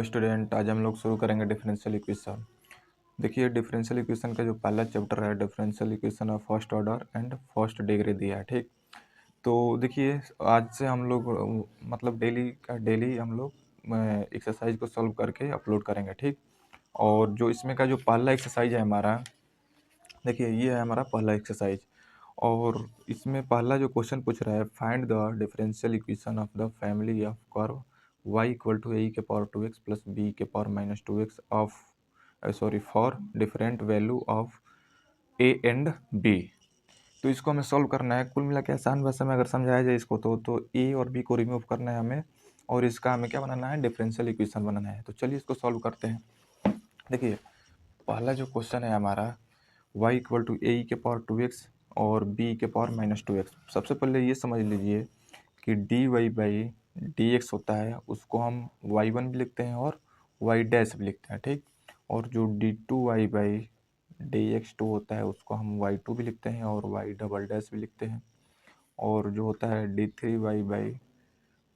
Hello student, आज हम लोग शुरू करेंगे डिफरेंशियल इक्वेशन। देखिए, डिफरेंशियल इक्वेशन का जो पहला चैप्टर है, differential equation of first order and first degree दिया है। ठीक, तो देखिए आज से हम लोग मतलब डेली हम लोग एक्सरसाइज को सॉल्व करके अपलोड करेंगे। ठीक, और जो इसमें का जो पहला एक्सरसाइज है हमारा, देखिए ये है हमारा पहला एक्सरसाइज। और इसमें पहला जो क्वेश्चन पूछ रहा है, find the differential equation of the family of curve y equal to a के पावर 2x प्लस बी के power minus 2x of for different value of a and b. तो इसको हमें सॉल्व करना है। कुल मिला के आसान भाषा में अगर समझाया जाए इसको तो ए और बी को रिमूव करना है हमें, और इसका हमें क्या बनाना है, डिफरेंशियल इक्वेशन बनाना है। तो चलिए इसको सॉल्व करते हैं। देखिए, पहला जो क्वेश्चन है हमारा, y इक्वल टू ए के पावर 2x और b के पावर माइनस 2x। सबसे पहले ये समझ लीजिए कि dy बाई dx होता है, उसको हम y1 भी लिखते हैं और y डैश भी लिखते हैं। ठीक, और जो d2y बाई dx2 होता है, उसको हम y2 भी लिखते हैं और y डबल डैश भी लिखते हैं। और जो होता है d3y बाई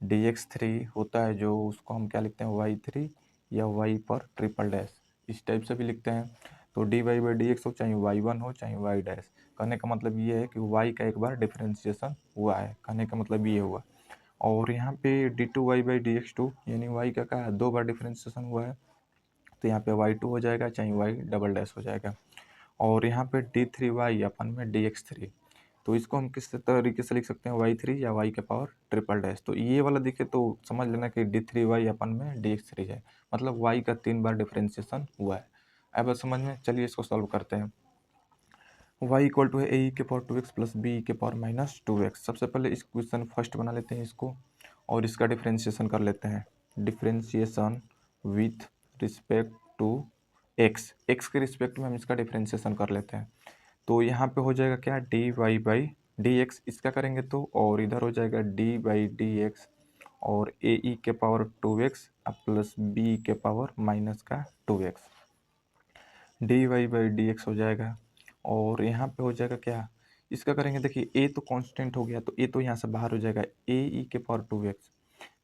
dx3 होता है, जो उसको हम क्या लिखते हैं, y3 या y पर ट्रिपल डैश, इस टाइप से भी लिखते हैं। तो dy बाई dx हो, चाहे y1 हो चाहे y डैश, कहने का मतलब ये है कि y का एक बार डिफरेंशिएशन हुआ है, कहने का मतलब ये हुआ। और यहाँ पे d2y बाई dx2 यानी y का क्या है, दो बार डिफरेंशिएशन हुआ है, तो यहाँ पे y2 हो जाएगा चाहे y डबल डैश हो जाएगा। और यहाँ पे d3y अपन में dx3, तो इसको हम किस तरीके से लिख सकते हैं, y3 या y के पावर ट्रिपल डैश। तो ये वाला दिखे तो समझ लेना कि d3y अपन में dx3 है, मतलब y का 3 बार डिफरेंशिएशन हुआ है। अब समझ में, चलिए इसको सॉल्व करते हैं। y इक्वल टू है ए के पावर 2x प्लस बी के पावर माइनस 2x। सबसे पहले इस क्वेश्चन फर्स्ट बना लेते हैं इसको, और इसका डिफरेंशिएशन कर लेते हैं। Differentiation with respect to x के रिस्पेक्ट में हम इसका डिफरेंशिएशन कर लेते हैं। तो यहाँ पे हो जाएगा क्या, d y by d x, इसका करेंगे तो, और इधर हो जाएगा डी बाई डी एक्स और ए ई के पावर 2x प्लस बी के पावर माइनस का 2x, d y by d x हो जाएगा। और यहाँ पे हो जाएगा क्या, इसका करेंगे, देखिए ए तो कांस्टेंट हो गया, तो ए तो यहाँ से बाहर हो जाएगा, ए ई के पावर 2x।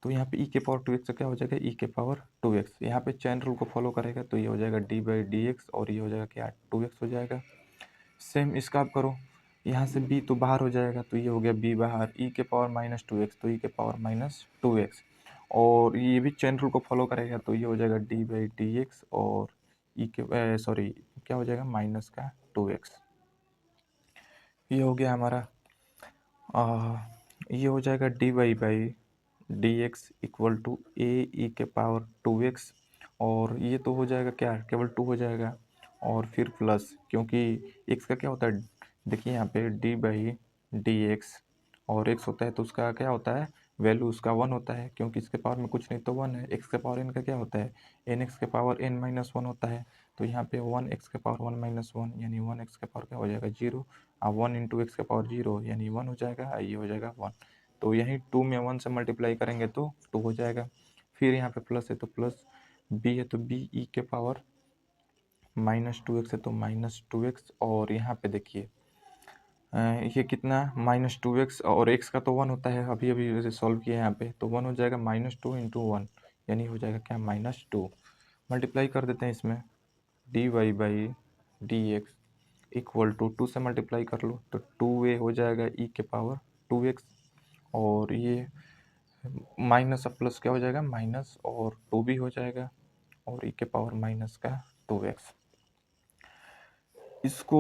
तो यहाँ पे ई के पावर 2x से क्या हो जाएगा, ई के पावर 2x। यहाँ पे चैन रूल को फॉलो करेगा तो ये हो जाएगा डी बाई डी एक्स, और ये हो जाएगा क्या, 2x हो जाएगा। सेम इसका आप करो, यहाँ से b तो बाहर हो जाएगा, तो ये हो गया b बाहर, e के पावर माइनस 2x, तो e के पावर माइनस 2x। और ये भी चेन रूल को फॉलो करेगा, तो ये हो जाएगा d बाई डी एक्स, और क्या हो जाएगा, माइनस का 2x। ये हो गया हमारा, ये हो जाएगा d y by d x equal to a e के पावर 2x, और ये तो हो जाएगा क्या, केवल 2 हो जाएगा, और फिर प्लस, क्योंकि x का क्या होता है, देखिए यहाँ पे डी बाई डी एक्स और x होता है, तो उसका क्या होता है, वैल्यू उसका 1 होता है, क्योंकि इसके पावर में कुछ नहीं तो 1 है। x के पावर n का क्या होता है, एन एक्स के पावर n माइनस 1 होता है। तो यहाँ पे 1x के पावर 1 माइनस 1 यानी 1x के पावर क्या हो जाएगा, 0। अब 1 इंटू एक्स के पावर 0 यानी 1 हो जाएगा, ये हो जाएगा 1। तो यहीं 2 में 1 से मल्टीप्लाई करेंगे तो 2 हो जाएगा। फिर यहाँ पे प्लस है तो प्लस, b है तो b ई के पावर माइनस 2x है तो माइनस 2x। और यहाँ पे देखिए ये कितना, माइनस 2x, और x का तो 1 होता है, अभी अभी सॉल्व किया यहाँ पे, तो 1 हो जाएगा, माइनस 2 इंटू 1 यानी हो जाएगा क्या, माइनस 2। मल्टीप्लाई कर देते हैं इसमें, d y by d x equal to 2 से मल्टीप्लाई कर लो तो 2a हो जाएगा ई के पावर 2x, और ये माइनस अब प्लस क्या हो जाएगा, माइनस, और 2 भी हो जाएगा, और ई के पावर माइनस का 2x। इसको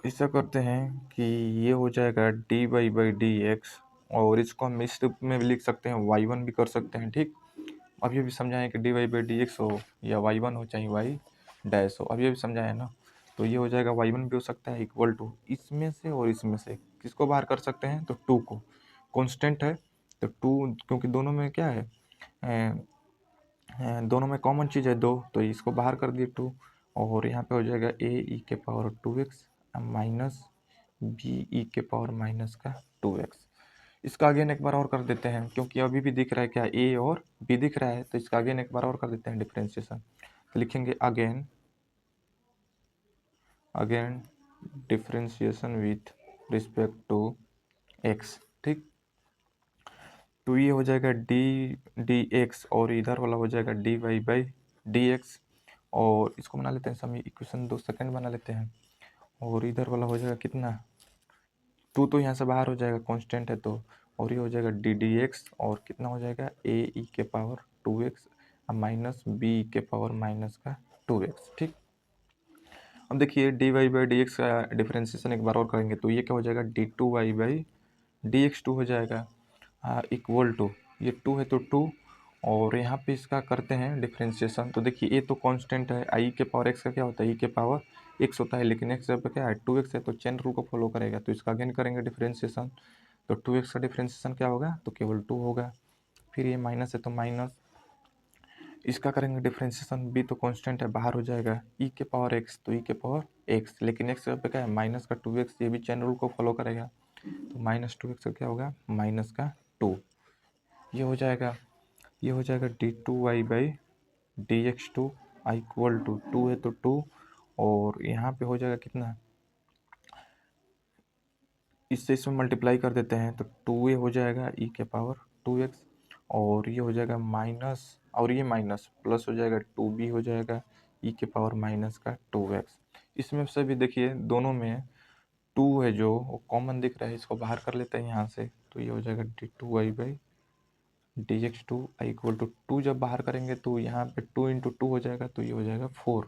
ऐसा करते हैं कि ये हो जाएगा d y by d x, और इसको हम इस रूप में भी लिख सकते हैं, y1 भी कर सकते हैं। ठीक, अभी अभी समझाएं कि d y by d x हो या y1 हो चाहे y डैश हो, अभी अभी समझाया ना। तो ये हो जाएगा y1 भी हो सकता है इक्वल टू इसमें से, और इसमें से किसको बाहर कर सकते हैं, तो 2 को, कांस्टेंट है तो 2, क्योंकि दोनों में क्या है, दोनों में कॉमन चीज़ है 2, तो इसको बाहर कर दिए 2। और यहाँ पे हो जाएगा ए ई के power 2x minus B e के पावर माइनस का 2x। इसका अगेन एक बार और कर देते हैं, क्योंकि अभी भी दिख रहा है क्या, ए और बी दिख रहा है, तो इसका अगेन एक बार और कर देते हैं डिफरेंशिएशन। तो लिखेंगे again differentiation with respect to x. ठीक, तो ये हो जाएगा डी डी एक्स, और इधर वाला हो जाएगा डी वाई बाई dx, और इसको बना लेते हैं समी इक्वेशन 2 सेकंड बना लेते हैं, और इधर वाला हो जाएगा कितना, 2 तो यहाँ से बाहर हो जाएगा, कांस्टेंट है तो, और ये हो जाएगा डी डी एक्स, और कितना हो जाएगा ए ई के पावर 2x माइनस बी के पावर माइनस का 2x। ठीक, अब देखिए d y by d x का डिफ्रेंसिएशन एक बार और करेंगे तो ये क्या हो जाएगा, d two y by d x two हो जाएगा, इक्वल टू, ये 2 है तो 2, और यहाँ पे इसका करते हैं डिफ्रेंसिएशन। तो देखिए ए तो कांस्टेंट है, आई के पावर एक्स का क्या होता है, ई के पावर एक्स होता है, लेकिन एक्स जब क्या है 2x है तो चेन रूल को फॉलो करेगा, तो इसका अगेन करेंगे डिफ्रेंसिएशन। तो 2x का डिफ्रेंसिएशन क्या होगा, तो केवल 2 होगा। फिर ये माइनस है तो माइनस, इसका करेंगे डिफ्रेंसिएशन, बी तो कांस्टेंट है बाहर हो जाएगा, ई के पावर एक्स तो ई के पावर एक्स, लेकिन एक्स पे क्या है माइनस का 2x, ये भी चेन रूल को फॉलो करेगा, तो माइनस 2x का क्या होगा, माइनस का 2, ये हो जाएगा, ये हो जाएगा d two y by d x two equal to 2 है तो 2, और यहाँ पे हो जाएगा कितना, इससे इसमें मल्टीप्लाई कर देते हैं तो 2a हो जाएगा ई के पावर 2x, और ये हो जाएगा माइनस, और ये माइनस प्लस हो जाएगा 2b हो जाएगा ई के पावर माइनस का 2x। इसमें से भी देखिए दोनों में 2 है जो वो कॉमन दिख रहा है, इसको बाहर कर लेते हैं यहाँ से, तो ये हो जाएगा d two y by d x two equal to 2, जब बाहर करेंगे तो यहाँ पे 2 इंटू 2 हो जाएगा तो ये हो जाएगा 4,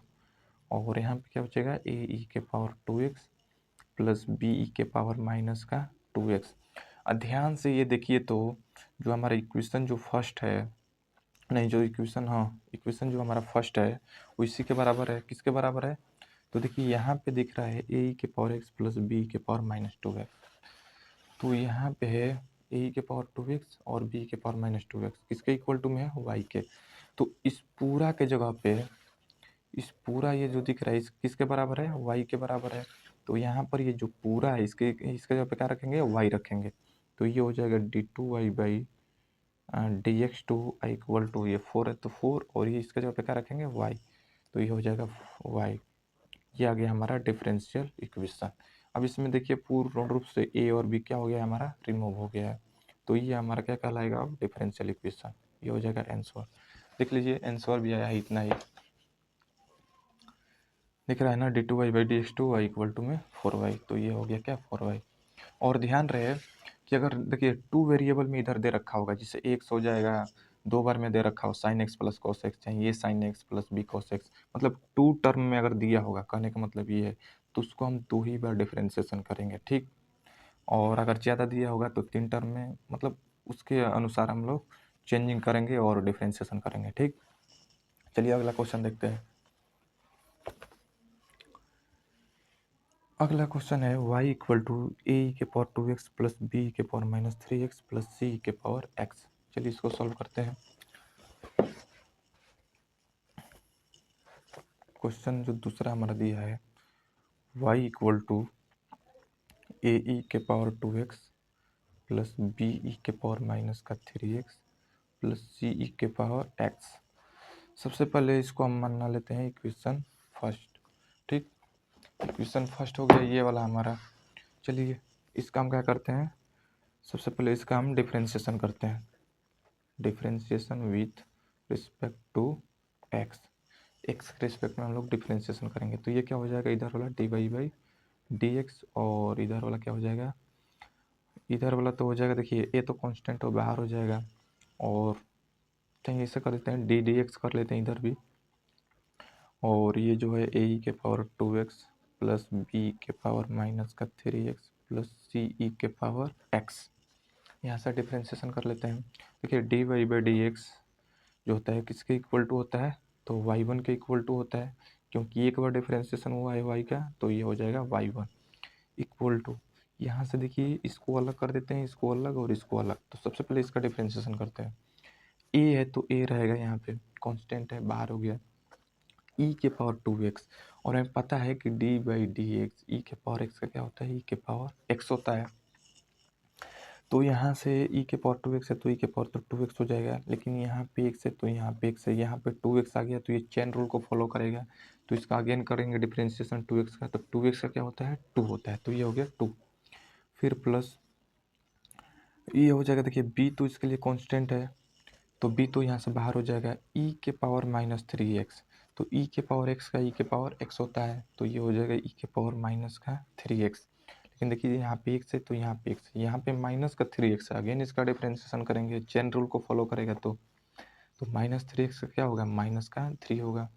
और यहाँ पे क्या हो जाएगा ए ई के power 2x plus b e के पावर माइनस का 2x। ध्यान से ये देखिए तो जो हमारा इक्वेशन जो फर्स्ट है, नहीं जो इक्वेशन, हाँ इक्वेशन जो हमारा फर्स्ट है वो इसी के बराबर है, किसके बराबर है, तो देखिए यहाँ पे दिख रहा है ए ई के पावर एक्स प्लस बी के पावर माइनस 2x, तो यहाँ पे है ए के पावर 2x और बी के पावर माइनस 2x, किसके इक्वल टू में है, वाई के। तो इस पूरा के जगह पे इस पूरा ये जो दिख रहा है इस किसके बराबर है, वाई के बराबर है, तो यहाँ पर ये जो पूरा है इसके इसके जगह पे क्या रखेंगे, वाई रखेंगे, तो ये हो जाएगा d two y by d x two equal to, ये 4 है तो 4, और ये इसके जगह पे क्या रखेंगे, वाई, तो ये हो जाएगा वाई। ये आ गया हमारा डिफरेंशियल इक्वेशन। अब इसमें देखिए पूर्ण रूप से ए और बी क्या हो गया हमारा, रिमूव हो गया है, तो ये हमारा क्या कहलाएगा अब, डिफरेंशियल इक्वेशन। ये हो जाएगा आंसर, देख लीजिए आंसर भी आया है इतना ही, दिख रहा है ना, d two y by d x two y equal to में 4y, तो ये हो गया क्या 4y। और ध्यान रहे कि अगर देखिए 2 वेरिएबल में इधर दे रखा होगा, जिससे x हो जाएगा 2 बार में दे रखा हो sine x plus cos x, चाहे ये sine x plus b cos x, मतलब 2 टर्म में अगर दिया होगा, कहने का मतलब ये है, तो उसको हम 2 ही बार डिफ्रेंसिएशन करेंगे, ठीक। और अगर ज़्यादा दिया होगा तो 3 टर्म में, मतलब उसके अनुसार हम लोग चेंजिंग करेंगे और डिफ्रेंसिएशन करेंगे, ठीक। चलिए अगला क्वेश्चन देखते हैं। अगला क्वेश्चन है y इक्वल टू ए के पावर 2x प्लस बी के पावर माइनस 3x प्लस सी के पावर x। चलिए इसको सॉल्व करते हैं। क्वेश्चन जो दूसरा हमारा दिया है y equal to a e के power 2x plus b e के पावर माइनस का 3x प्लस सी ई के पावर x। सबसे पहले इसको हम मान लेते हैं इक्वेशन फर्स्ट, ठीक। इक्वेशन फर्स्ट हो गया ये वाला हमारा। चलिए इसका हम क्या करते हैं, सबसे पहले इसका हम डिफ्रेंसिएशन करते हैं, differentiation with respect to x, x के रिस्पेक्ट में हम लोग डिफ्रेंसिएशन करेंगे, तो ये क्या हो जाएगा, इधर वाला d y by d x, और इधर वाला क्या हो जाएगा, इधर वाला तो हो जाएगा, देखिए ए तो कांस्टेंट हो बाहर हो जाएगा, और चाहिए इसे कर लेते हैं डी डी एक्स कर लेते हैं इधर भी, और ये जो है ए के पावर 2x प्लस बी के पावर माइनस का 3x प्लस सी ई के पावर x, यहाँ से डिफ्रेंसिएशन कर लेते हैं। देखिए d y by d x जो होता है किसके इक्वल टू होता है, तो y1 के इक्वल टू होता है, क्योंकि एक बार डिफ्रेंसिएशन हुआ है y का, तो ये हो जाएगा y1 इक्वल टू, यहाँ से देखिए इसको अलग कर देते हैं, इसको अलग और इसको अलग, तो सबसे पहले इसका डिफ्रेंसिएशन करते हैं। a है तो a रहेगा, यहाँ पे कांस्टेंट है बाहर हो गया, e के पावर 2x, और हमें पता है कि d by d x e के पावर x का क्या होता है, e के पावर x होता है, तो यहाँ से e के पावर 2x है तो e के पावर तो 2x हो जाएगा, लेकिन यहाँ पे x है तो यहाँ पे x है, यहाँ पे 2x आ गया तो ये चेन रूल को फॉलो करेगा, तो इसका अगेन करेंगे डिफ्रेंसिएशन 2x का, तो 2x का क्या होता है 2 होता है, तो ये हो गया 2, फिर प्लस ये हो जाएगा, देखिए b तो इसके लिए कांस्टेंट है, तो b तो यहाँ से बाहर हो जाएगा e के पावर माइनस 3x। तो e के पावर x का e के पावर x होता है, तो ये हो जाएगा e के पावर माइनस का 3x। लेकिन देखिए यहाँ पे x है तो यहाँ पे x है, यहाँ पे माइनस का 3x है। अगेन इसका डिफरेंशिएशन करेंगे, चेन रूल को फॉलो करेगा तो माइनस 3x का क्या होगा, माइनस का 3 होगा।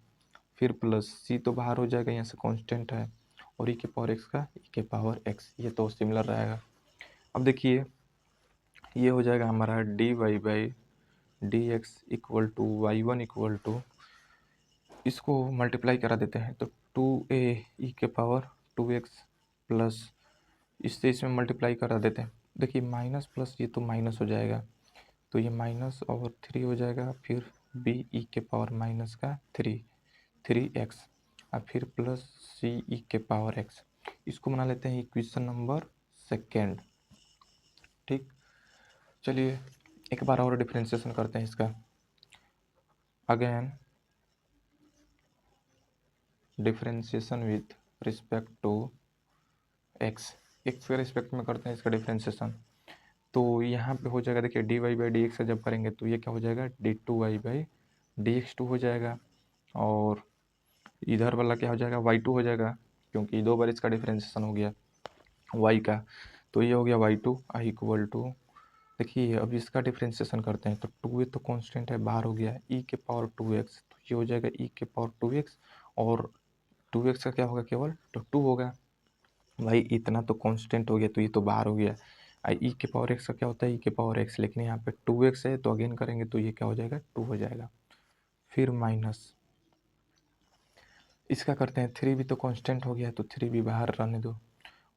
फिर प्लस c तो बाहर हो जाएगा, यहाँ से कांस्टेंट है, और e के पावर x का e के पावर x, ये तो सिमिलर रहेगा। अब देखिए ये हो जाएगा हमारा dy by d x equal to y one equal to, इसको मल्टीप्लाई करा देते हैं तो 2a e के पावर 2x प्लस, इससे इसमें मल्टीप्लाई करा देते हैं। देखिए माइनस प्लस ये तो माइनस हो जाएगा, तो ये माइनस और 3 हो जाएगा। फिर b e के पावर माइनस का 3x, और फिर प्लस c e के पावर x, इसको बना लेते हैं इक्वेशन नंबर सेकेंड। ठीक, चलिए एक बार और डिफरेंशिएशन करते हैं इसका। Again differentiation with respect to x के रिस्पेक्ट में करते हैं इसका डिफरेंशिएशन। तो यहाँ पे हो जाएगा, देखिए d y by d x जब करेंगे तो ये क्या हो जाएगा, d two y by d x two हो जाएगा, और इधर वाला क्या हो जाएगा, वाई टू हो जाएगा, क्योंकि 2 बार इसका डिफरेंशिएशन हो गया वाई का। तो ये हो गया y two i equal to, देखिए अब इसका डिफरेंशिएशन करते हैं तो 2 तो कांस्टेंट है, बाहर हो गया ई के पावर 2x, तो ये हो जाएगा ई के पावर 2x, और 2x का क्या होगा, केवल तो 2 होगा। भाई इतना तो कांस्टेंट हो गया, तो ये तो बाहर हो गया। ई के पावर एक्स का क्या होता है, ई के पावर एक्स, लेकिन यहाँ पे 2x है तो अगेन करेंगे तो ये क्या हो जाएगा, 2 हो जाएगा। फिर माइनस इसका करते हैं, 3 भी तो कांस्टेंट हो गया तो 3 भी बाहर रहने दो,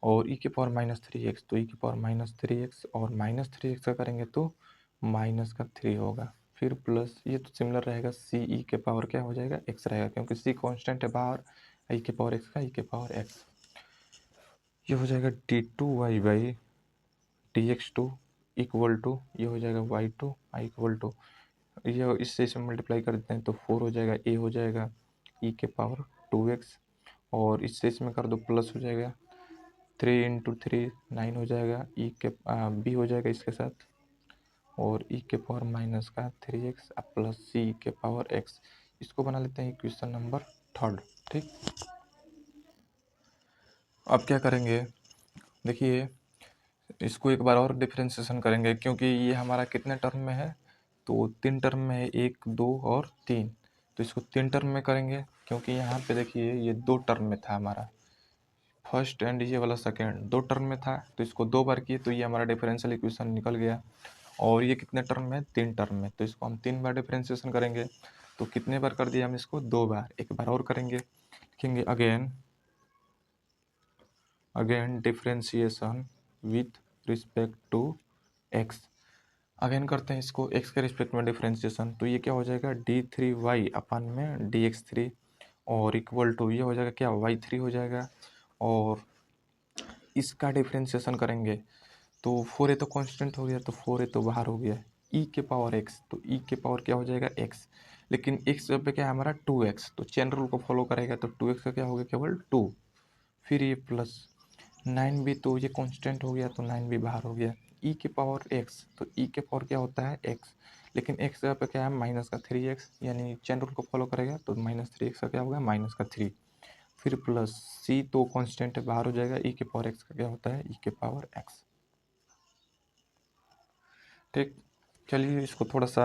और ई के पावर माइनस 3x, तो ई के पावर माइनस 3x, और माइनस 3x का करेंगे तो माइनस का 3 होगा। फिर प्लस ये तो सिमिलर रहेगा, सी ई के पावर क्या हो जाएगा, x रहेगा, क्योंकि सी कांस्टेंट है बाहर, ई के पावर x का ई के पावर x, ये हो जाएगा d two y by d x two equal to, ये हो जाएगा y two i equal to, ये इससे इसमें मल्टीप्लाई कर देते हैं तो 4 हो जाएगा, ए हो जाएगा ई के पावर 2x, और इससे इसमें कर दो प्लस हो जाएगा, 3 इंटू 3 9 हो जाएगा, ई के बी हो जाएगा इसके साथ, और ई के पावर माइनस का 3x प्लस सी के पावर x, इसको बना लेते हैं इक्वेशन नंबर थर्ड। ठीक, अब क्या करेंगे, देखिए इसको एक बार और डिफरेंशिएशन करेंगे, क्योंकि ये हमारा कितने टर्म में है, तो 3 टर्म में है, 1 2 और 3, तो इसको 3 टर्म में करेंगे, क्योंकि यहाँ पे देखिए ये 2 टर्म में था हमारा फर्स्ट, एंड ये वाला सेकेंड 2 टर्म में था, तो इसको 2 बार किए तो ये हमारा डिफरेंशियल इक्वेशन निकल गया। और ये कितने टर्म में, 3 टर्म में, तो इसको हम 3 बार डिफरेंशिएशन करेंगे। तो कितने बार कर दिया हम इसको, 2 बार, एक बार और करेंगे, लिखेंगे again differentiation with respect to x. Again करते हैं इसको एक्स के रिस्पेक्ट में डिफरेंशिएशन, तो ये क्या हो जाएगा, d3y अपन में dx3, और इक्वल टू ये हो जाएगा क्या, y3 हो जाएगा, और इसका डिफरेंशिएशन करेंगे तो 4a तो कांस्टेंट हो गया, तो 4a तो बाहर हो गया, e के पावर x, तो e के पावर क्या हो जाएगा x, लेकिन x जब पे क्या है हमारा 2x, तो चेन रूल को फॉलो करेगा तो 2x का क्या हो गया, केवल 2। फिर ये प्लस 9 भी तो ये कांस्टेंट हो गया, तो 9 भी बाहर हो गया, e के पावर x, तो e के पावर क्या होता है x, लेकिन x जगह पे क्या है माइनस का 3x, यानी चेन रूल को फॉलो करेगा तो माइनस 3x का क्या होगा, माइनस का 3। फिर प्लस c तो कांस्टेंट है, बाहर हो जाएगा, e के पावर x का क्या होता है, e के पावर x। ठीक, चलिए इसको थोड़ा सा,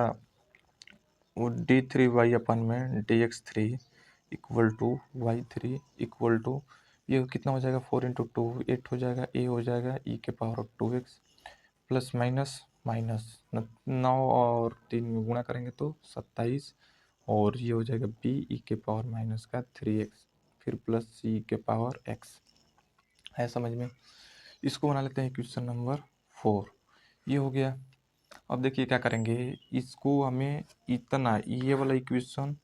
वो d3y अपन में dx3 equal to y3 equal to, ये कितना हो जाएगा, 4 इंटू 2 8 हो जाएगा, a हो जाएगा e के power 2x, plus minus minus 9 और 3 में गुणा करेंगे तो 27, और ये हो जाएगा b e के पावर माइनस का 3x, फिर प्लस c के पावर x है, समझ में। इसको बना लेते हैं क्वेश्चन नंबर 4, ये हो गया। अब देखिए क्या करेंगे, इसको हमें इतना, ये वाला इक्वेशन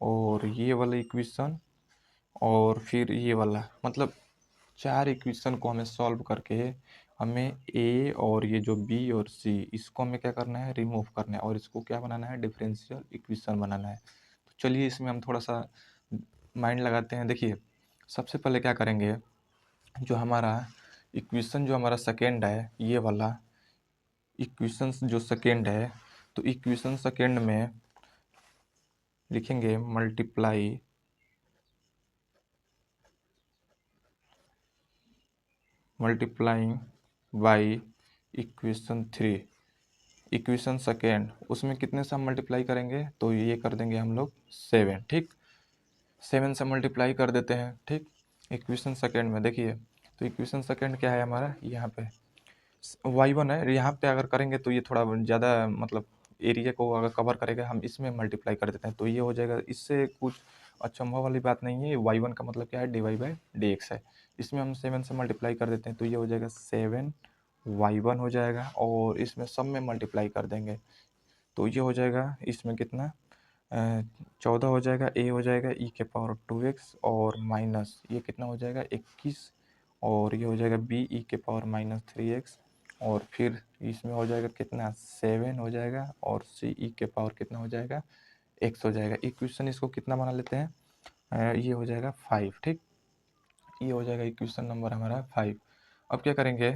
और ये वाला इक्वेशन और फिर ये वाला, मतलब 4 इक्वेशन को हमें सॉल्व करके हमें ए और ये जो बी और सी, इसको हमें क्या करना है, रिमूव करना है, और इसको क्या बनाना है, डिफरेंशियल इक्वेशन बनाना है। तो चलिए इसमें हम थोड़ा सा माइंड लगाते हैं। देखिए सबसे पहले क्या करेंगे, जो हमारा इक्वेशन जो हमारा सेकेंड है, ये वाला इक्वेशन जो सेकेंड है, तो इक्वेशन सेकेंड में लिखेंगे multiplying by equation three. Equation second उसमें कितने से हम मल्टीप्लाई करेंगे, तो ये कर देंगे हम लोग 7। ठीक, 7 से मल्टीप्लाई कर देते हैं। ठीक, इक्वेशन सेकेंड में देखिए, तो इक्वेशन सेकेंड क्या है हमारा, यहाँ पे y1 है। यहाँ पे अगर करेंगे तो ये थोड़ा ज़्यादा मतलब एरिया को अगर कवर करेगा, हम इसमें मल्टीप्लाई कर देते हैं तो ये हो जाएगा। इससे कुछ अचंभव वाली बात नहीं है, y1 का मतलब क्या है, dy/dx है। इसमें हम 7 से मल्टीप्लाई कर देते हैं तो ये हो जाएगा 7y1 हो जाएगा, और इसमें सब में मल्टीप्लाई कर देंगे तो ये हो जाएगा, इसमें कितना 14 हो जाएगा, a हो जाएगा e⁻²x, और माइनस ये कितना हो जाएगा 21, और ये हो जाएगा b e⁻³ और फिर इसमें हो जाएगा कितना 7 हो जाएगा, और c e⁻ कितना हो जाएगा x हो जाएगा। इक्वेशन इसको कितना बना लेते हैं, ये हो जाएगा 5। ठीक, ये हो जाएगा इक्वेशन नंबर हमारा 5। अब क्या करेंगे,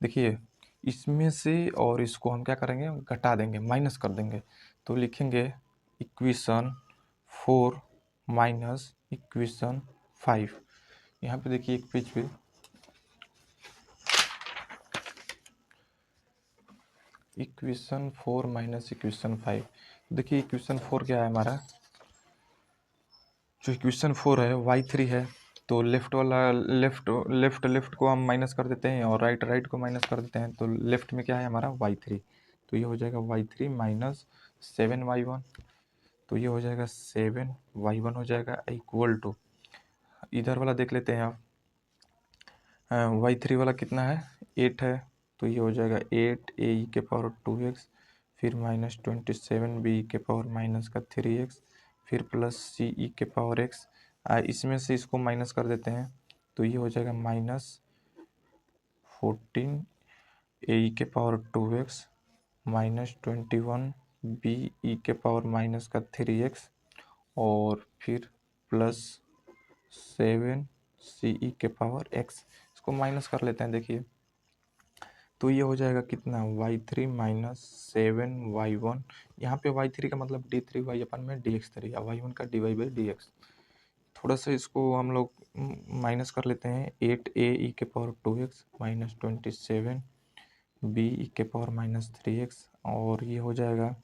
देखिए इसमें से और इसको हम क्या करेंगे, घटा देंगे, माइनस कर देंगे। तो लिखेंगे इक्वेशन 4 माइनस इक्वेशन 5। यहाँ पे देखिए एक पेज पे इक्वेशन 4 माइनस इक्वेशन 5। देखिए इक्वेशन 4 क्या है हमारा, जो इक्वेशन 4 है y3 है, तो लेफ्ट वाला लेफ्ट को हम माइनस कर देते हैं और राइट को माइनस कर देते हैं, तो लेफ्ट में क्या है हमारा y3, तो ये हो जाएगा y3 माइनस 7y1, तो ये हो जाएगा 7y1 हो जाएगा इक्वल टू, इधर वाला देख लेते हैं आप, y3 वाला कितना है 8 है, तो ये हो जाएगा 8 a e⁻²x, फिर माइनस 27 b e⁻³ फिर प्लस c e⁻x। इसमें से इसको माइनस कर देते हैं तो ये हो जाएगा minus 14 a e⁻² minus 21 b e⁻³ और फिर प्लस 7 c e⁻x। इसको माइनस कर लेते हैं, देखिए तो ये हो जाएगा कितना y3 माइनस 7y1। यहाँ पे y3 का मतलब d3y अपन में dx3 या y1 का dy/dx। थोड़ा सा इसको हम लोग माइनस कर लेते हैं, 8a e⁻² minus 27 b e⁻³ और ये हो जाएगा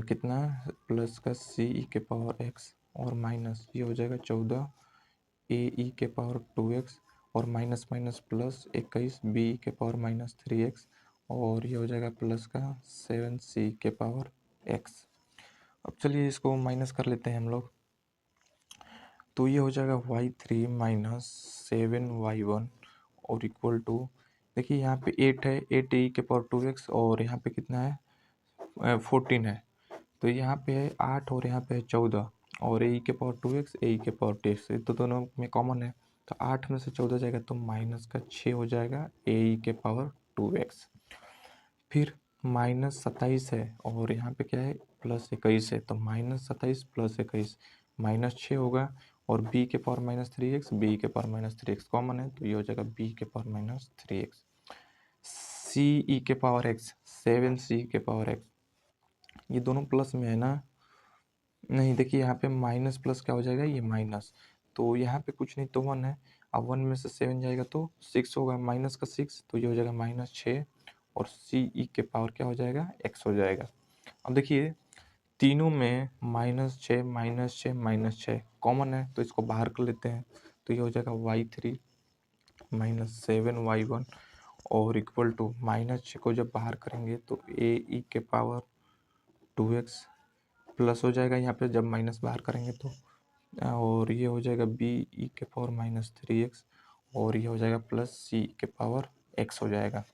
कितना प्लस का c e⁻x और माइनस ये हो जाएगा 14 a e⁻² और minus minus plus 21 b e⁻³ और ये हो जाएगा प्लस का 7 c e⁻x। अब चलिए इसको माइनस कर लेते हैं हम लोग, तो ये हो जाएगा y3 माइनस 7y1 और इक्वल टू, देखिए यहाँ पे 8 है, 8 e⁻² और यहाँ पे कितना है 14 है, तो यहाँ पे है 8 और यहाँ पे है 14 और e⁻² e⁻x ये तो दोनों में कॉमन है, तो 8 में से 14 जाएगा तो माइनस का 6 हो जाएगा e⁻²x। फिर माइनस 27 है और यहाँ पे क्या है प्लस 21 है, तो माइनस 27 प्लस 21 माइनस 6 होगा, और b⁻³ b⁻³ कॉमन है तो ये हो जाएगा b⁻³ c e⁻x 7 c⁻x, ये दोनों प्लस में है ना, नहीं देखिए यहाँ पे माइनस प्लस क्या हो जाएगा, ये माइनस, तो यहाँ पे कुछ नहीं तो 1 है, अब 1 में से 7 जाएगा तो 6 होगा, माइनस का 6 तो ये हो जाएगा माइनस 6 और c e⁻ क्या हो जाएगा x हो जाएगा। अब देखिए तीनों में -6 कॉमन है तो इसको बाहर कर लेते हैं, तो ये हो जाएगा y3 माइनस 7y1 और इक्वल टू -6 को जब बाहर करेंगे तो a e⁻² प्लस हो जाएगा यहाँ पे जब माइनस बाहर करेंगे तो, और ये हो जाएगा b e⁻³ और ये हो जाएगा प्लस c⁻x हो जाएगा।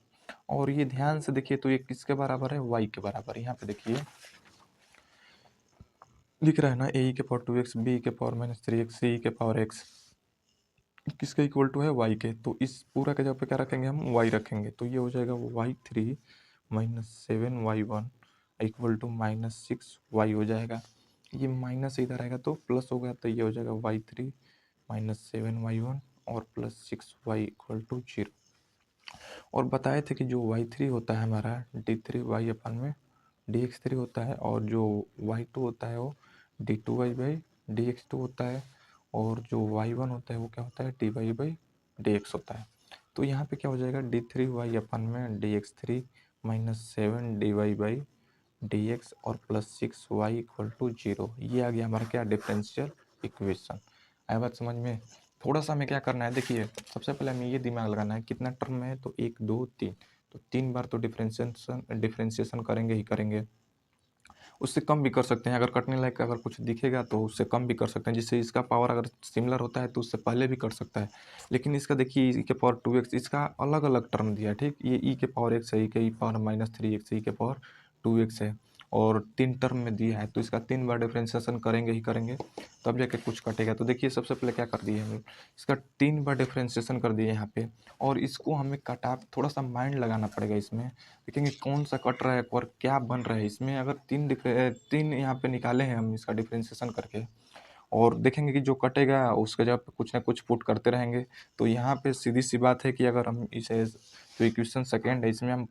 और ये ध्यान से देखिए तो ये किसके बराबर है, y के बराबर। यहाँ पे देखिए लिख रहा है ना a⁻²x b⁻³ c⁻x किसका इक्वल टू है y के, तो इस पूरा के जगह पे क्या रखेंगे हम y रखेंगे, तो ये हो जाएगा y3 minus 7y1 equal to -6y हो जाएगा। ये माइनस इधर आएगा तो प्लस होगा, तो ये हो जाएगा y3 माइनस 7y1 और प्लस 6y इक्वल टू 0। और बताए थे कि जो y3 होता है हमारा d3y अपन में dx3 होता है, और जो y2 होता है वो d2y बाई dx2 होता है, और जो y1 होता है वो क्या होता है dy बाई dx होता है। तो यहाँ पे क्या हो जाएगा d3y अपन में dx3 minus 7 dy by dx और प्लस 6y इक्वल टू 0। ये आ गया हमारा क्या डिफरेंशियल इक्वेशन। आया बात समझ में। थोड़ा सा हमें क्या करना है, देखिए सबसे पहले हमें ये दिमाग लगाना है कितना टर्म है, तो 1 2 3, तो 3 बार तो डिफरेंशिएशन करेंगे ही करेंगे। उससे कम भी कर सकते हैं, अगर कटने लायक अगर कुछ दिखेगा तो उससे कम भी कर सकते हैं, जिससे इसका पावर अगर सिमिलर होता है तो उससे पहले भी कर सकता है। लेकिन इसका देखिए ई के पावर 2x, इसका अलग अलग टर्म दिया है, ठीक। ये ई के पावर x है, ई के पावर -3x, ई के पावर 2x है, और 3 टर्म में दिया है, तो इसका 3 बार डिफ्रेंशिएशन करेंगे ही करेंगे, तब जाके कुछ कटेगा। तो देखिए सबसे पहले क्या कर दिए हम लोग, इसका 3 बार डिफ्रेंशिएशन कर दिए यहाँ पे, और इसको हमें कटा थोड़ा सा माइंड लगाना पड़ेगा इसमें, देखेंगे कौन सा कट रहा है और क्या बन रहा है इसमें। अगर तीन यहाँ पे निकाले हैं हम इसका डिफ्रेंशिएशन करके, और देखेंगे कि जो कटेगा उसके जगह पे कुछ ना कुछ पुट करते रहेंगे, तो यहाँ पे सीधी सी बात है कि अगर हम इसे जो इक्वेशन सेकेंड है इसमें हम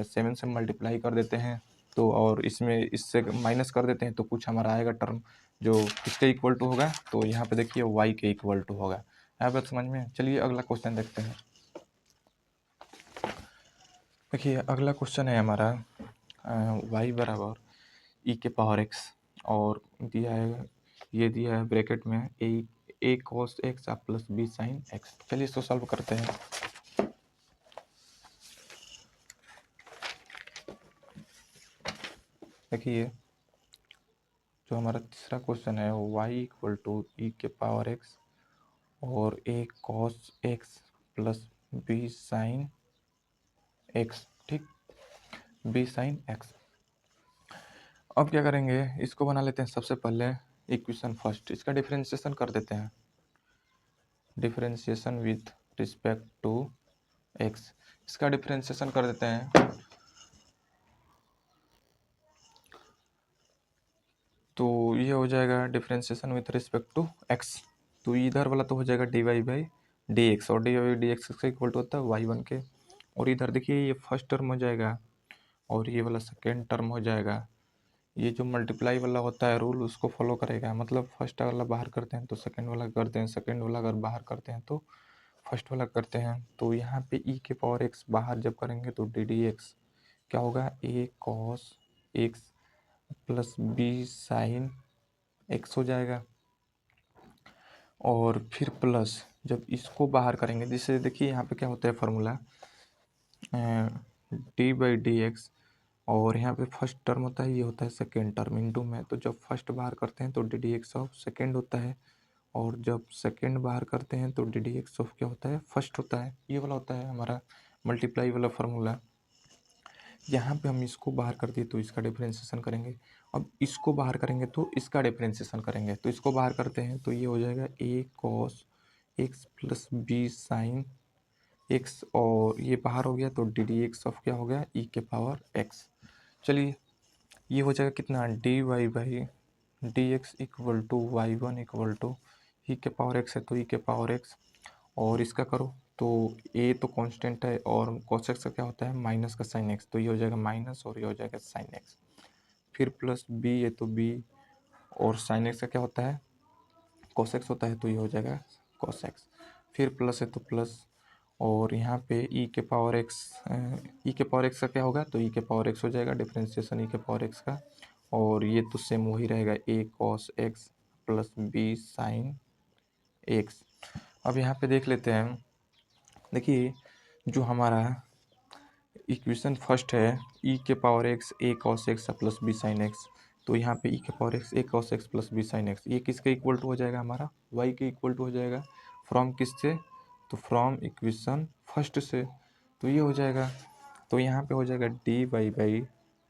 7 से मल्टीप्लाई कर देते हैं, तो और इसमें इससे माइनस कर देते हैं, तो कुछ हमारा आएगा टर्म जो किसके इक्वल टू होगा, तो यहाँ पे देखिए y के इक्वल टू होगा। यहाँ बात समझ में। चलिए अगला क्वेश्चन देखते हैं। देखिए अगला क्वेश्चन है हमारा y बराबर ई के पावर एक्स, और दिया है, ये दिया है ब्रैकेट में a cos x plus b sine x. चलिए इसको सॉल्व करते हैं। देखिए जो हमारा तीसरा क्वेश्चन है y इक्वल टू ई के पावर एक्स और a cos x plus b sine x, ठीक, बी साइन एक्स। अब क्या करेंगे, इसको बना लेते हैं सबसे पहले इक्वेशन फर्स्ट, इसका डिफरेंशिएशन कर देते हैं, differentiation with respect to x, इसका डिफरेंशिएशन कर देते हैं। तो ये हो जाएगा differentiation with respect to x, तो इधर वाला तो हो जाएगा d y by d x, और डी वाई डी एक्स का इक्वल टू होता है वाई वन के, और इधर देखिए ये फर्स्ट टर्म हो जाएगा और ये वाला सेकेंड टर्म हो जाएगा। ये जो मल्टीप्लाई वाला होता है रूल उसको फॉलो करेगा, मतलब फर्स्ट वाला बाहर करते हैं तो सेकेंड वाला करते हैं, सेकेंड वाला अगर बाहर करते हैं तो फर्स्ट वाला करते हैं। तो यहाँ पे ई के पावर एक्स बाहर जब करेंगे तो डी डी एक्स क्या होगा, a cos x plus b sine x हो जाएगा, और फिर प्लस जब इसको बाहर करेंगे, जिससे देखिए यहाँ पे क्या होता है formula D by d x, और यहाँ पे फर्स्ट टर्म होता है, ये होता है सेकेंड टर्म इनटू में, तो जब फर्स्ट बाहर करते हैं तो D d x of second होता है, और जब सेकेंड बाहर करते हैं तो डी डी एक्स ऑफ क्या होता है फर्स्ट होता है। ये वाला होता है हमारा मल्टीप्लाई वाला फार्मूला। यहाँ पे हम इसको बाहर कर दिए तो इसका डिफरेंशिएशन करेंगे, अब इसको बाहर करेंगे तो इसका डिफरेंशिएशन करेंगे, तो इसको बाहर करते हैं तो ये हो जाएगा a cos x plus b sine x, और ये बाहर हो गया तो डी डी एक्स ऑफ क्या हो गया ई के पावर एक्स। चलिए ये हो जाएगा कितना, d y by d x equal to y one equal to e के पावर एक्स है तो ई के पावर एक्स, और इसका करो तो ए तो कांस्टेंट है और cos एक्स का क्या होता है माइनस का साइन एक्स, तो ये हो जाएगा माइनस और ये हो जाएगा साइन एक्स, फिर प्लस बी है तो बी, और साइन एक्स का क्या होता है cos एक्स होता है तो ये हो जाएगा cos एक्स, फिर प्लस है तो प्लस, और यहाँ पे ई के पावर एक्स, ई के पावर एक्स का क्या होगा, तो ई के पावर एक्स हो जाएगा डिफ्रेंशिएशन ई के पावर एक्स का, और ये तो सेम वही रहेगा a cos x plus b sine x. अब यहाँ पे देख लेते हैं, देखिए जो हमारा इक्वेशन फर्स्ट है ई के power x a cos x plus b sine x, तो यहाँ पे ई के power x a cos x plus b sine x, ये किसके इक्वल टू हो जाएगा हमारा वाई के इक्वल टू हो जाएगा, फ्रॉम किससे, तो फ्रॉम इक्वेशन फर्स्ट से, तो ये हो जाएगा, तो यहाँ पे हो जाएगा d y by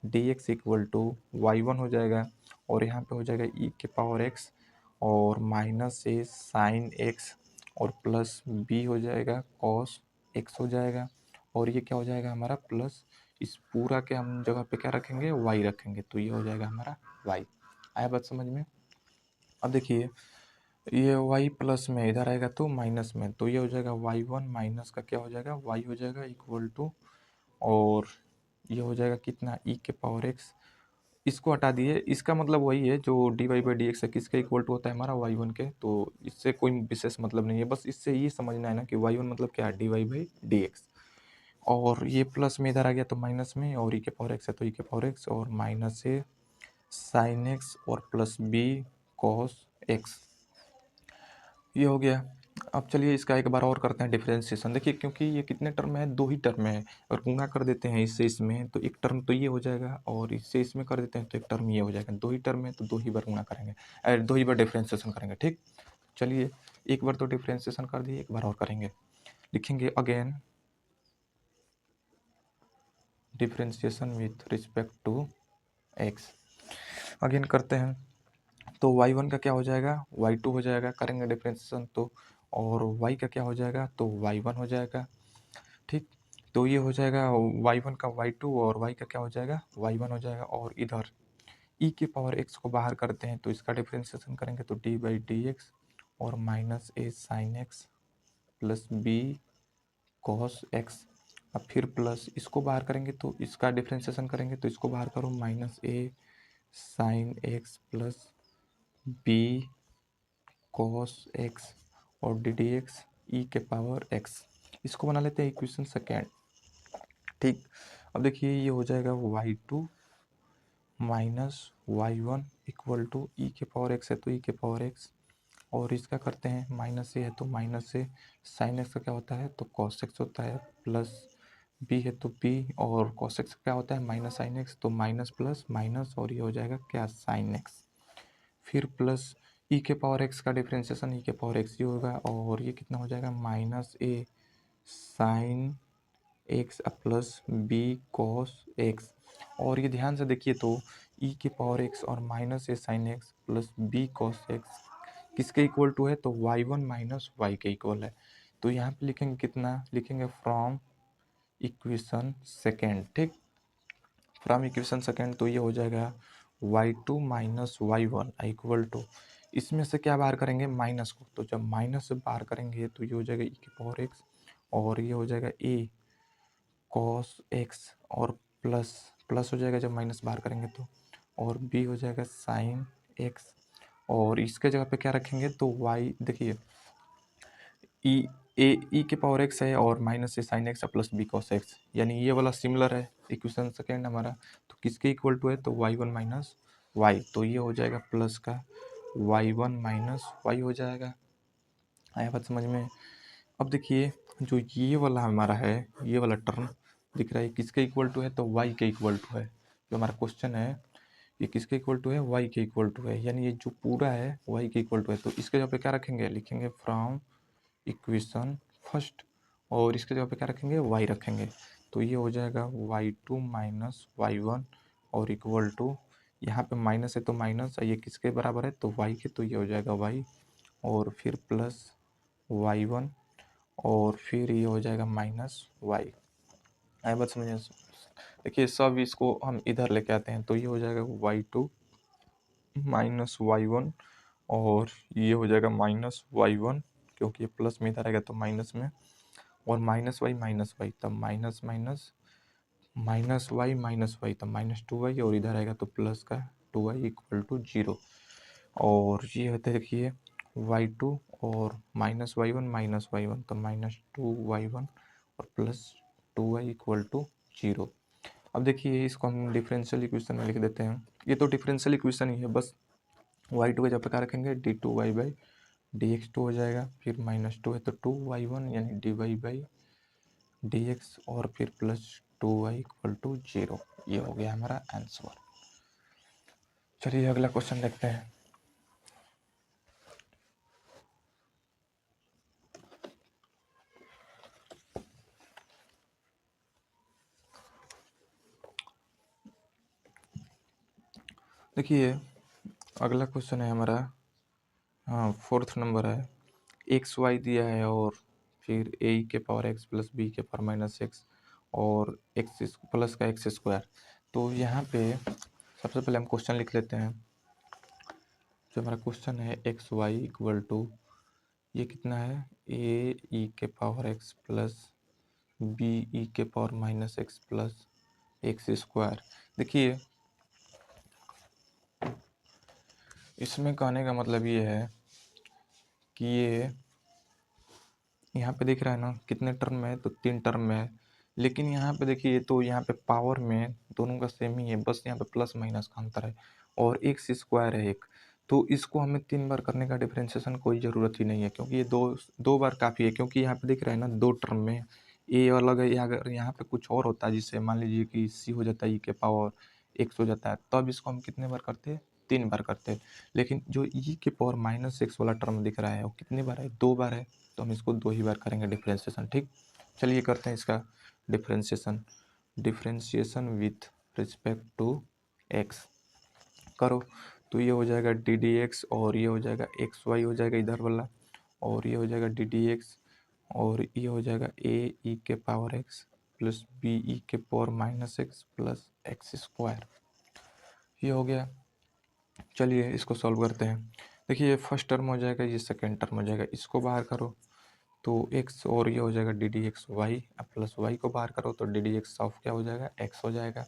d x equal to y one हो जाएगा, और यहाँ पे हो जाएगा ई के पावर एक्स और माइनस ए साइन एक्स, और प्लस बी हो जाएगा कॉस एक्स हो जाएगा, और ये क्या हो जाएगा हमारा प्लस, इस पूरा के हम जगह पे क्या रखेंगे वाई रखेंगे, तो ये हो जाएगा हमारा वाई। आया बात समझ में। अब देखिए ये y प्लस में इधर आएगा तो माइनस में, तो ये हो जाएगा y1 माइनस का क्या हो जाएगा y हो जाएगा इक्वल टू, और ये हो जाएगा कितना e के पावर x। इसको हटा दिए, इसका मतलब वही है जो dy बाई डी एक्स है, किसके इक्वल टू होता है हमारा y1 के, तो इससे कोई विशेष मतलब नहीं है, बस इससे ये समझना है ना कि y1 मतलब क्या है dy बाई डी एक्स। और ये प्लस में इधर आ गया तो माइनस में, और e के पावर x है तो e के पावर x, और माइनस से साइन एक्स और प्लस बी कॉस एक्स, ये हो गया। अब चलिए इसका एक बार और करते हैं डिफरेंशिएशन। देखिए क्योंकि ये कितने टर्म है, दो ही टर्म है, और गुणा कर देते हैं इससे इसमें तो एक टर्म तो ये हो जाएगा, और इससे इसमें कर देते हैं तो एक टर्म ये हो जाएगा। दो ही टर्म है तो दो ही बार गुणा करेंगे, दो ही बार डिफरेंशिएशन करेंगे। ठीक, चलिए एक बार तो डिफरेंशिएशन कर दिए, एक बार और करेंगे। लिखेंगे again differentiation with respect to x. Again करते हैं, तो y1 का क्या हो जाएगा y2 हो जाएगा, करेंगे डिफरेंशिएशन तो, और y का क्या हो जाएगा तो y1 हो जाएगा। ठीक, तो ये हो जाएगा y1 का y2, और y का क्या हो जाएगा y1 हो जाएगा। और इधर e के पावर x को बाहर करते हैं तो इसका डिफरेंशिएशन करेंगे तो d बाई डी एक्स, और minus a sine x plus b cos x. अब फिर प्लस इसको बाहर करेंगे तो इसका डिफरेंशिएशन करेंगे तो इसको बाहर करो minus a sine x plus b cos x, और डी डी एक्स ई के पावर एक्स। इसको बना लेते हैं इक्वेशन सेकेंड। ठीक, अब देखिए ये हो जाएगा y2 minus y1 equal to e के पावर एक्स है तो ई के पावर एक्स, और इसका करते हैं माइनस से है तो माइनस से साइन एक्स का क्या होता है तो कॉस एक्स होता है, प्लस बी है तो बी, और कॉस एक्स का क्या होता है माइनस साइन एक्स, तो माइनस प्लस माइनस, और ये हो जाएगा क्या साइन एक्स। फिर प्लस ई के पावर एक्स का डिफ्रेंशिएशन ई के पावर एक्स ही होगा, और ये कितना हो जाएगा minus a sine x plus b cos x. और ये ध्यान से देखिए तो ई के पावर एक्स और minus a sine x plus b cos x किसके इक्वल टू है तो y1 माइनस वाई के इक्वल है। तो यहाँ पे लिखेंगे कितना, लिखेंगे फ्रॉम इक्वेशन सेकेंड। ठीक, फ्रॉम इक्वेशन सेकेंड तो ये हो जाएगा y2 minus y1 equal to, इसमें से क्या बाहर करेंगे माइनस को, तो जब माइनस से बाहर करेंगे तो ये हो जाएगा ई के पावर एक्स, और ये हो जाएगा ए कॉस एक्स, और प्लस प्लस हो जाएगा जब माइनस बाहर करेंगे तो, और बी हो जाएगा साइन एक्स, और इसके जगह पे क्या रखेंगे तो y, देखिए ई ए ई के पावर एक्स है और माइनस से sine x plus b cos x, यानी ये वाला सिमिलर है इक्वेशन सेकेंड हमारा, तो किसके इक्वल टू है तो y1 माइनस वाई, तो ये हो जाएगा प्लस का y1 माइनस वाई हो जाएगा। आया बात समझ में। अब देखिए जो ये वाला हमारा है, ये वाला टर्म दिख रहा है किसके इक्वल टू है तो y के इक्वल टू है। जो हमारा क्वेश्चन है ये किसके इक्वल टू है y के इक्वल टू है, यानी ये जो पूरा है y के इक्वल टू है, तो इसके जगह पे क्या रखेंगे, लिखेंगे फ्रॉम इक्वेशन फर्स्ट, और इसके जगह पे क्या रखेंगे y रखेंगे, तो ये हो जाएगा y2 माइनस y1 और इक्वल टू, यहाँ पे माइनस है तो माइनस, ये किसके बराबर है तो y के, तो ये हो जाएगा y, और फिर प्लस y1, और फिर ये हो जाएगा माइनस y। आए बात समझिए। देखिए सब इसको हम इधर लेके आते हैं तो ये हो जाएगा y2 माइनस y1, और ये हो जाएगा माइनस y1, क्योंकि ये प्लस में इधर आएगा तो माइनस में, और माइनस वाई तब माइनस माइनस माइनस वाई तब माइनस 2y, और इधर आएगा तो प्लस का 2y इक्वल टू 0। और ये होता है देखिए y2 और माइनस वाई वन तो -2y1 और प्लस 2y इक्वल टू 0। अब देखिए इसको हम डिफरेंशियल इक्वेशन में लिख देते हैं, ये तो डिफरेंशियल इक्वेशन ही है, बस y2 का जब प्रकार रखेंगे d2y by d x two हो जाएगा, फिर -2 है तो 2y1 यानी dy बाई डी एक्स, और फिर प्लस 2y इक्वल टू 0। ये हो गया हमारा आंसर। चलिए अगला क्वेश्चन देखते हैं। देखिए अगला क्वेश्चन है हमारा, हाँ फोर्थ नंबर है, एक्स वाई दिया है और फिर ए के पावर एक्स प्लस बी के पावर माइनस एक्स और एक्स प्लस का एक्स स्क्वायर। तो यहाँ पे सबसे पहले हम क्वेश्चन लिख लेते हैं। जो हमारा क्वेश्चन है एक्स वाई इक्वल टू, ये कितना है, ए ई के power x plus b e के power minus x plus x square. देखिए इसमें कहने का मतलब ये है कि ये यहाँ पे दिख रहा है ना कितने टर्म में है, तो 3 टर्म में है। लेकिन यहाँ पे देखिए तो यहाँ पे पावर में दोनों का सेम ही है, बस यहाँ पे प्लस माइनस का अंतर है और एक्स स्क्वायर है एक। तो इसको हमें 3 बार करने का डिफरेंशिएशन कोई ज़रूरत ही नहीं है, क्योंकि ये दो बार काफ़ी है। क्योंकि यहाँ पे दिख रहा है ना 2 टर्म में ए अलग है, अगर यहाँ पे कुछ और होता है जिससे मान लीजिए कि सी हो जाता है ई के पावर एक्स हो जाता है, तब इसको हम कितने बार करते हैं, 3 बार करते हैं। लेकिन जो ई के पावर माइनस एक्स वाला टर्म दिख रहा है वो कितनी बार है, 2 बार है, तो हम इसको 2 ही बार करेंगे डिफ्रेंशिएशन। ठीक, चलिए करते हैं इसका differentiation. Differentiation with respect to x करो, तो ये हो जाएगा डी डी एक्स और ये हो जाएगा एक्स वाई हो जाएगा इधर वाला, और ये हो जाएगा डी डी एक्स और ये हो जाएगा ए ई के power x plus b e के power minus x plus x square. ये हो गया। चलिए इसको सॉल्व करते हैं। देखिए ये फर्स्ट टर्म हो जाएगा, ये सेकेंड टर्म हो जाएगा, इसको बाहर करो तो x और ये हो जाएगा d d x y, plus y को बाहर करो तो डी डी एक्स ऑफ क्या हो जाएगा, x हो जाएगा।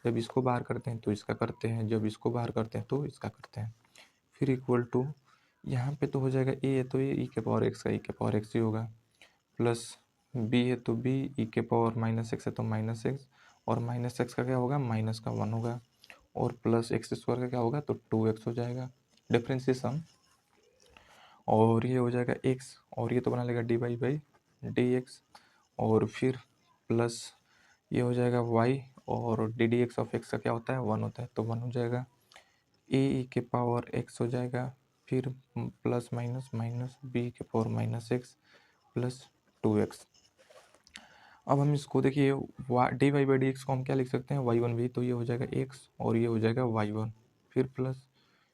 जब इसको बाहर करते हैं तो इसका करते हैं, जब इसको बाहर करते हैं तो इसका करते हैं। फिर इक्वल टू यहाँ पे तो हो जाएगा a है तो ये ई के पावर एक्स का ई के पावर एक्स ही होगा, प्लस b है तो b ई के पावर माइनस एक्स है तो माइनस एक्स, और माइनस एक्स का क्या होगा, माइनस का 1 होगा, और प्लस एक्स स्क्वायर का क्या होगा, तो 2x हो जाएगा डिफ्रेंशिएशन। और ये हो जाएगा x और ये तो बना लेगा d y by d x, और फिर प्लस ये हो जाएगा y और d d x of x का क्या होता है, 1 होता है तो 1 हो जाएगा, ए ई के पावर x हो जाएगा, फिर प्लस माइनस माइनस बी के power minus x plus 2x। अब हम इसको देखिए d y by d x को हम क्या लिख सकते हैं, वाई वन भी, तो ये हो जाएगा x और ये हो जाएगा वाई वन, फिर प्लस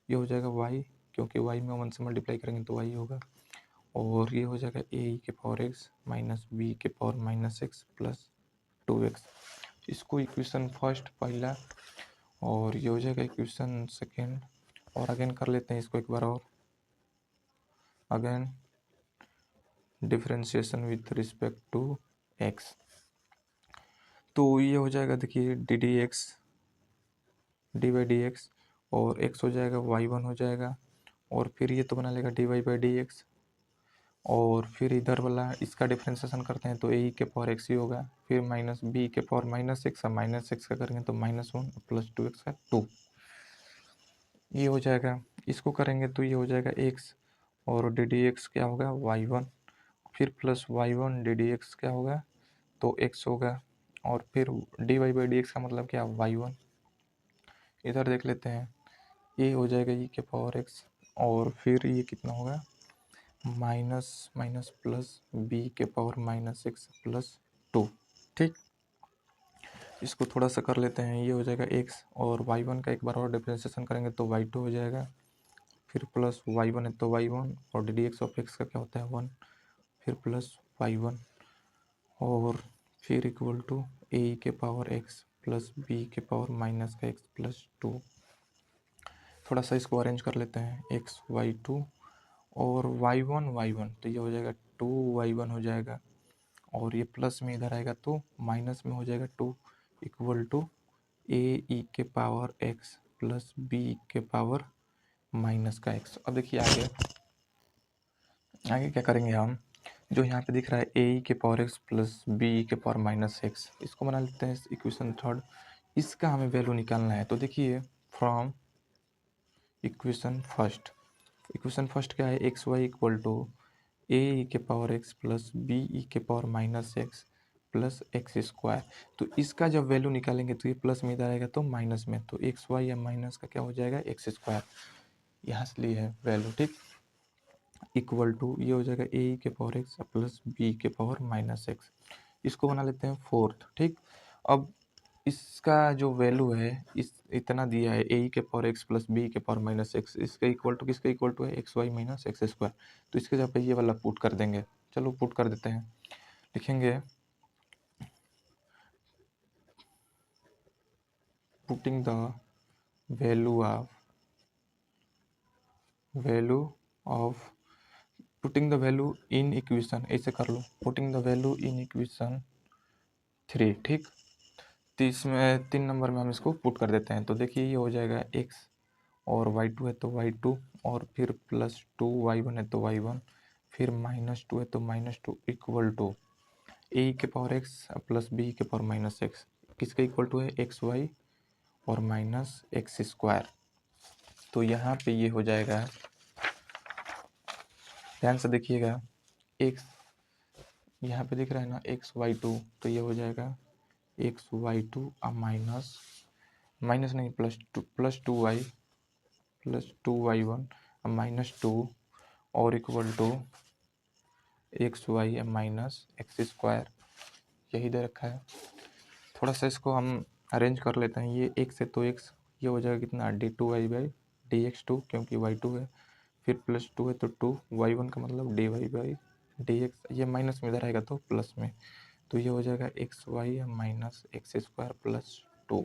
ये हो जाएगा y, क्योंकि y में 1 से मल्टीप्लाई करेंगे तो y होगा, और ये हो जाएगा ए ई के पावर एक्स माइनस बी के power minus x plus 2x। इसको इक्वेशन फर्स्ट पहला, और ये हो जाएगा इक्वेशन सेकेंड, और अगेन कर लेते हैं इसको एक बार और, again differentiation with respect to x। तो ये हो जाएगा देखिए d d x d y d x, और x हो जाएगा वाई वन हो जाएगा, और फिर ये तो बना लेगा d y by d x, और फिर इधर वाला इसका डिफ्रेंशिएशन करते हैं तो ए के पावर एक्स ही होगा, फिर माइनस बी के पावर माइनस एक्स का करेंगे तो -1 प्लस 2x का 2, ये हो जाएगा। इसको करेंगे तो ये हो जाएगा x और डी डी एक्स क्या होगा, y1, फिर plus y1 D d x क्या होगा, तो x होगा, और फिर d y by d x का मतलब क्या, y1। इधर देख लेते हैं, ये हो जाएगा e के पावर x, और फिर ये कितना होगा, माइनस माइनस प्लस बी के पावर माइनस एक्स प्लस 2। ठीक, इसको थोड़ा सा कर लेते हैं, ये हो जाएगा x और y1 का एक बार और डिफरेंशिएशन करेंगे तो y2 हो जाएगा, फिर प्लस y1 है तो y1 और d d x of x का क्या होता है 1, फिर प्लस y1, और फिर इक्वल टू ए के पावर x प्लस बी के पावर माइनस का x प्लस 2। थोड़ा सा इसको अरेंज कर लेते हैं, x y2 और y1 तो ये हो जाएगा 2y1 हो जाएगा, और ये प्लस में इधर आएगा तो माइनस में हो जाएगा 2, इक्वल टू ए ई के पावर x प्लस बी के पावर माइनस का x। अब देखिए आगे आगे क्या करेंगे हम, जो यहाँ पे दिख रहा है ए ई के पावर x प्लस बी के पावर माइनस एक्स, इसको बना लेते हैं इक्वेशन थर्ड। इसका हमें वैल्यू निकालना है, तो देखिए फ्रॉम इक्वेशन फर्स्ट क्या है, x y equal to a e के power x plus b e के power minus x plus x square. तो इसका जब वैल्यू निकालेंगे तो ये प्लस में इधर आएगा तो माइनस में, तो एक्स वाई या माइनस का क्या हो जाएगा, एक्स स्क्वायर, यहाँ से लिए है वैल्यू। ठीक, इक्वल टू ये हो जाएगा ए ई के पावर एक्स प्लस बी के पावर माइनस एक्स, इसको बना लेते हैं फोर्थ। ठीक, अब इसका जो वैल्यू है इस इतना दिया है ए के पावर एक्स प्लस बी के पावर माइनस एक्स, इसका इक्वल टू किसका इक्वल टू है, x y minus x square, तो इसके जगह पे ये वाला पुट कर देंगे। चलो पुट कर देते हैं, लिखेंगे putting the value of value of putting the value in equation, ऐसे कर लो, putting the value in equation 3, ठीक। 3 नंबर में हम इसको पुट कर देते हैं। तो देखिए ये हो जाएगा x, और y2 है तो y2, और फिर +2y1 है तो y1, फिर -2 है तो -2 इक्वल टू ए के पावर x प्लस बी के पावर -x, किसका इक्वल टू है, एक्स वाई और माइनस एक्स स्क्वायर। तो यहाँ पे ये हो जाएगा, ध्यान से देखिएगा, x यहाँ पे दिख रहा है ना xy2, तो ये हो जाएगा xy2 अब माइनस माइनस नहीं +2y1 अब -2 और equal to xy minus x square, यही दे रखा है। थोड़ा सा इसको हम अरेंज कर लेते हैं, ये x है तो x, ये हो जाएगा कितना d2y/dx2 क्योंकि y2 है, फिर +2 है तो 2y1 का मतलब dy/dx, ये माइनस में इधर आएगा तो प्लस में, तो ये हो जाएगा xy minus x square plus 2।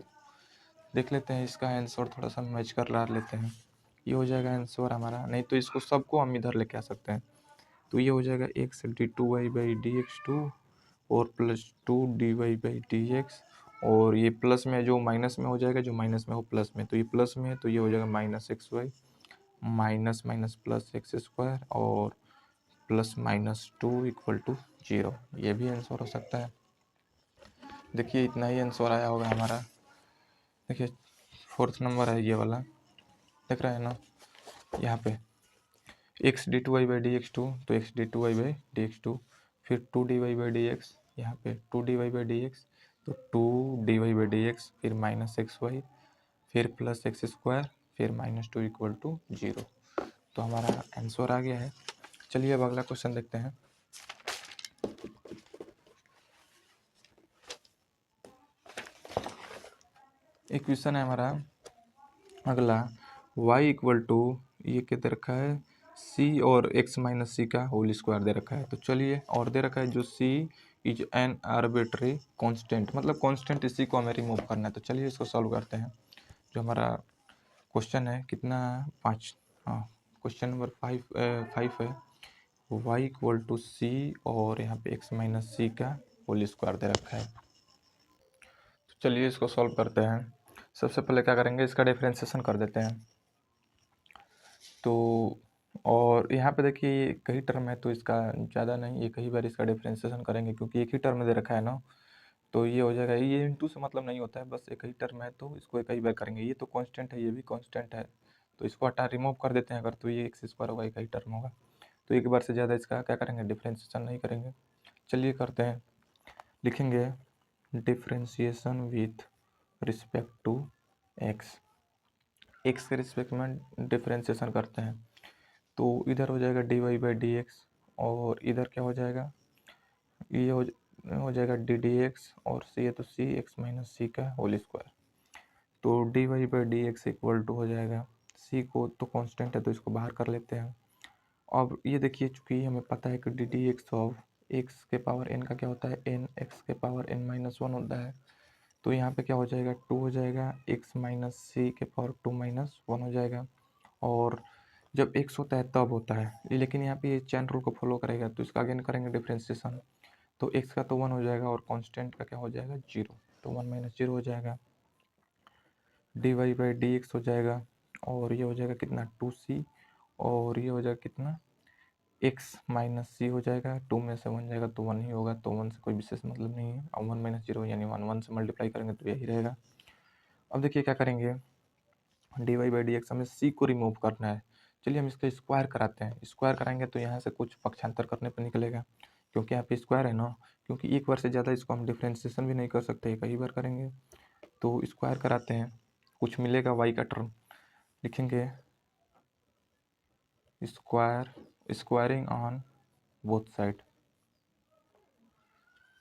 देख लेते हैं इसका आंसर, थोड़ा सा मैच कर ला लेते हैं। ये हो जाएगा आंसर हमारा, नहीं तो इसको सबको हम इधर लेके आ सकते हैं। तो ये हो जाएगा x d2y/dx2 और +2 dy/dx, और ये प्लस में जो माइनस में हो जाएगा, जो माइनस में हो प्लस में, तो ये प्लस में है तो ये हो जाएगा -xy minus minus plus x square और +-2 इक्वल टू 0, ये भी आंसर हो सकता है। देखिए इतना ही आंसर आया होगा हमारा। देखिए 4th नंबर है ये वाला, देख रहे हैं ना, यहाँ पे x d2y/dx2, तो x d2y/dx2, फिर 2dy/dx, यहाँ पे 2dy/dx, तो 2dy/dx, फिर -xy, फिर +x स्क्वायर, फिर -2 इक्वल टू 0। तो हमारा आंसर आ गया है। चलिए अब अगला क्वेश्चन देखते हैं। इक्वेशन है हमारा अगला y इक्वल टू, ये क्या दे रखा है, c और x माइनस सी का होल स्क्वायर दे रखा है। तो चलिए, और दे रखा है जो c is an arbitrary constant, मतलब कांस्टेंट, इसी को हमें रिमूव करना है। तो चलिए इसको सॉल्व करते हैं। जो हमारा क्वेश्चन है कितना, 5, हाँ, क्वेश्चन नंबर 5 है, y इक्वल टू c और यहाँ पे x माइनस सी का होल स्क्वायर दे रखा है। तो चलिए इसको सॉल्व करते हैं। सबसे पहले क्या करेंगे, इसका डिफरेंशिएशन कर देते हैं। तो और यहाँ पे देखिए कई टर्म है तो इसका ज़्यादा नहीं, एक ही बार इसका डिफरेंशिएशन करेंगे क्योंकि एक ही टर्म दे रखा है ना। तो ये हो जाएगा, ये इंटू से मतलब नहीं होता है, बस एक ही टर्म है तो इसको एक ही बार करेंगे। ये तो कांस्टेंट है, ये भी कांस्टेंट है, तो इसको हटा रिमूव कर देते हैं अगर, तो ये एक्स स्क्वायर होगा, एक ही टर्म होगा। तो एक बार से ज़्यादा इसका क्या करेंगे, डिफरेंशिएशन नहीं करेंगे। चलिए करते हैं, लिखेंगे differentiation with respect to x, x के रिस्पेक्ट में डिफरेंशिएशन करते हैं। तो इधर हो जाएगा dy/dx, और इधर क्या हो जाएगा, ये हो जाएगा ddx, और c है तो c x माइनस सी का होल स्क्वायर। तो dy/dx इक्वल टू हो जाएगा, c को तो कांस्टेंट है तो इसको बाहर कर लेते हैं। अब ये देखिए, चूँकि हमें पता है कि ddx ऑफ x के पावर n का क्या होता है, n x के पावर n-1 होता है। तो यहाँ पे क्या हो जाएगा, 2 हो जाएगा, x माइनस सी के पावर 2-1 हो जाएगा। और जब x होता है तब होता है, लेकिन यहाँ पे ये चैन रूल को फॉलो करेगा, तो इसका अगेन करेंगे डिफरेंशिएशन। तो x का तो 1 हो जाएगा और कांस्टेंट का क्या हो जाएगा, 0, तो 1 - 0 हो जाएगा। dy/dx हो जाएगा, और ये हो जाएगा कितना, 2c, और ये हो जाएगा कितना, x माइनस सी हो जाएगा, 2 में से 1 जाएगा तो 1 ही होगा, तो 1 से कोई विशेष मतलब नहीं है। और 1 - 0 यानी 1, 1 से मल्टीप्लाई करेंगे तो यही रहेगा। अब देखिए क्या करेंगे, dy/dx हमें c को रिमूव करना है। चलिए हम इसका स्क्वायर कराते हैं। स्क्वायर कराएंगे तो यहाँ से कुछ पक्षांतर करने पर निकलेगा, क्योंकि यहाँ पे स्क्वायर है ना, क्योंकि एक बार से ज़्यादा इसको हम डिफ्रेंशिएशन भी नहीं कर सकते, कई बार करेंगे। तो स्क्वायर कराते हैं, कुछ मिलेगा y का टर्म, लिखेंगे स्क्वायरिंग ऑन बोथ साइड,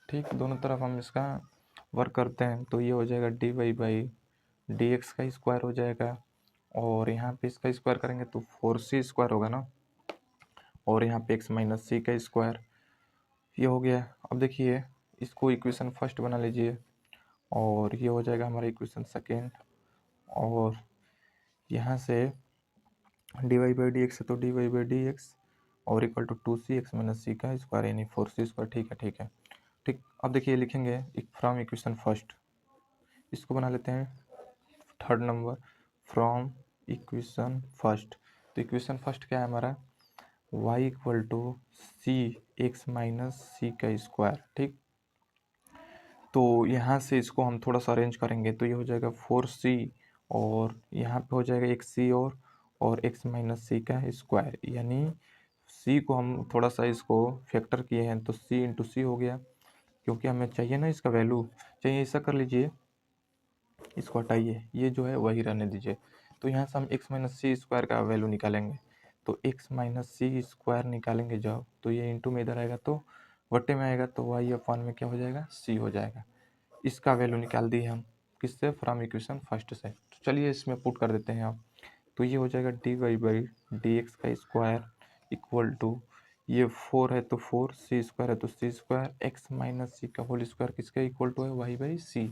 ठीक, दोनों तरफ हम इसका वर्क करते हैं। तो ये हो जाएगा dy/dx का स्क्वायर हो जाएगा, और यहाँ पे इसका स्क्वायर करेंगे तो 4c स्क्वायर होगा ना, और यहाँ पे x माइनस सी का स्क्वायर, ये हो गया। अब देखिए इसको इक्वेशन फर्स्ट बना लीजिए, और ये हो जाएगा हमारा इक्वेशन सेकेंड, और यहाँ से d y by d x है तो d y by d x और equal to 2c x minus c का स्क्वायर यानी 4c स्क्वायर। ठीक है। ठीक, अब देखिए लिखेंगे फ्रॉम इक्वेशन फर्स्ट, इसको बना लेते हैं third number from equation first. तो इक्वेशन फर्स्ट क्या है हमारा, y equal to c x minus c का स्क्वायर। ठीक, तो यहाँ से इसको हम थोड़ा सा अरेंज करेंगे तो ये हो जाएगा 4c और यहाँ पे हो जाएगा एक c और x माइनस सी का स्क्वायर, यानी c को हम थोड़ा सा इसको फैक्टर किए हैं तो c इंटू सी हो गया, क्योंकि हमें चाहिए ना इसका वैल्यू। चाहिए ऐसा कर लीजिए, इसको हटाइए, ये जो है वही रहने दीजिए। तो यहाँ से हम x माइनस सी स्क्वायर का वैल्यू निकालेंगे, तो x माइनस सी स्क्वायर निकालेंगे जब, तो ये इंटू में इधर आएगा तो वट्टे में आएगा, तो y अपान में क्या हो जाएगा, c हो जाएगा। इसका वैल्यू निकाल दिए हम किससे, फ्रॉम इक्वेशन फर्स्ट से। तो चलिए इसमें पुट कर देते हैं आप, तो ये हो जाएगा d y by d x का स्क्वायर इक्वल टू, ये 4 है तो 4, सी स्क्वायर है तो c square, x minus c का होल स्क्वायर किसका इक्वल टू है, वाई बाई सी।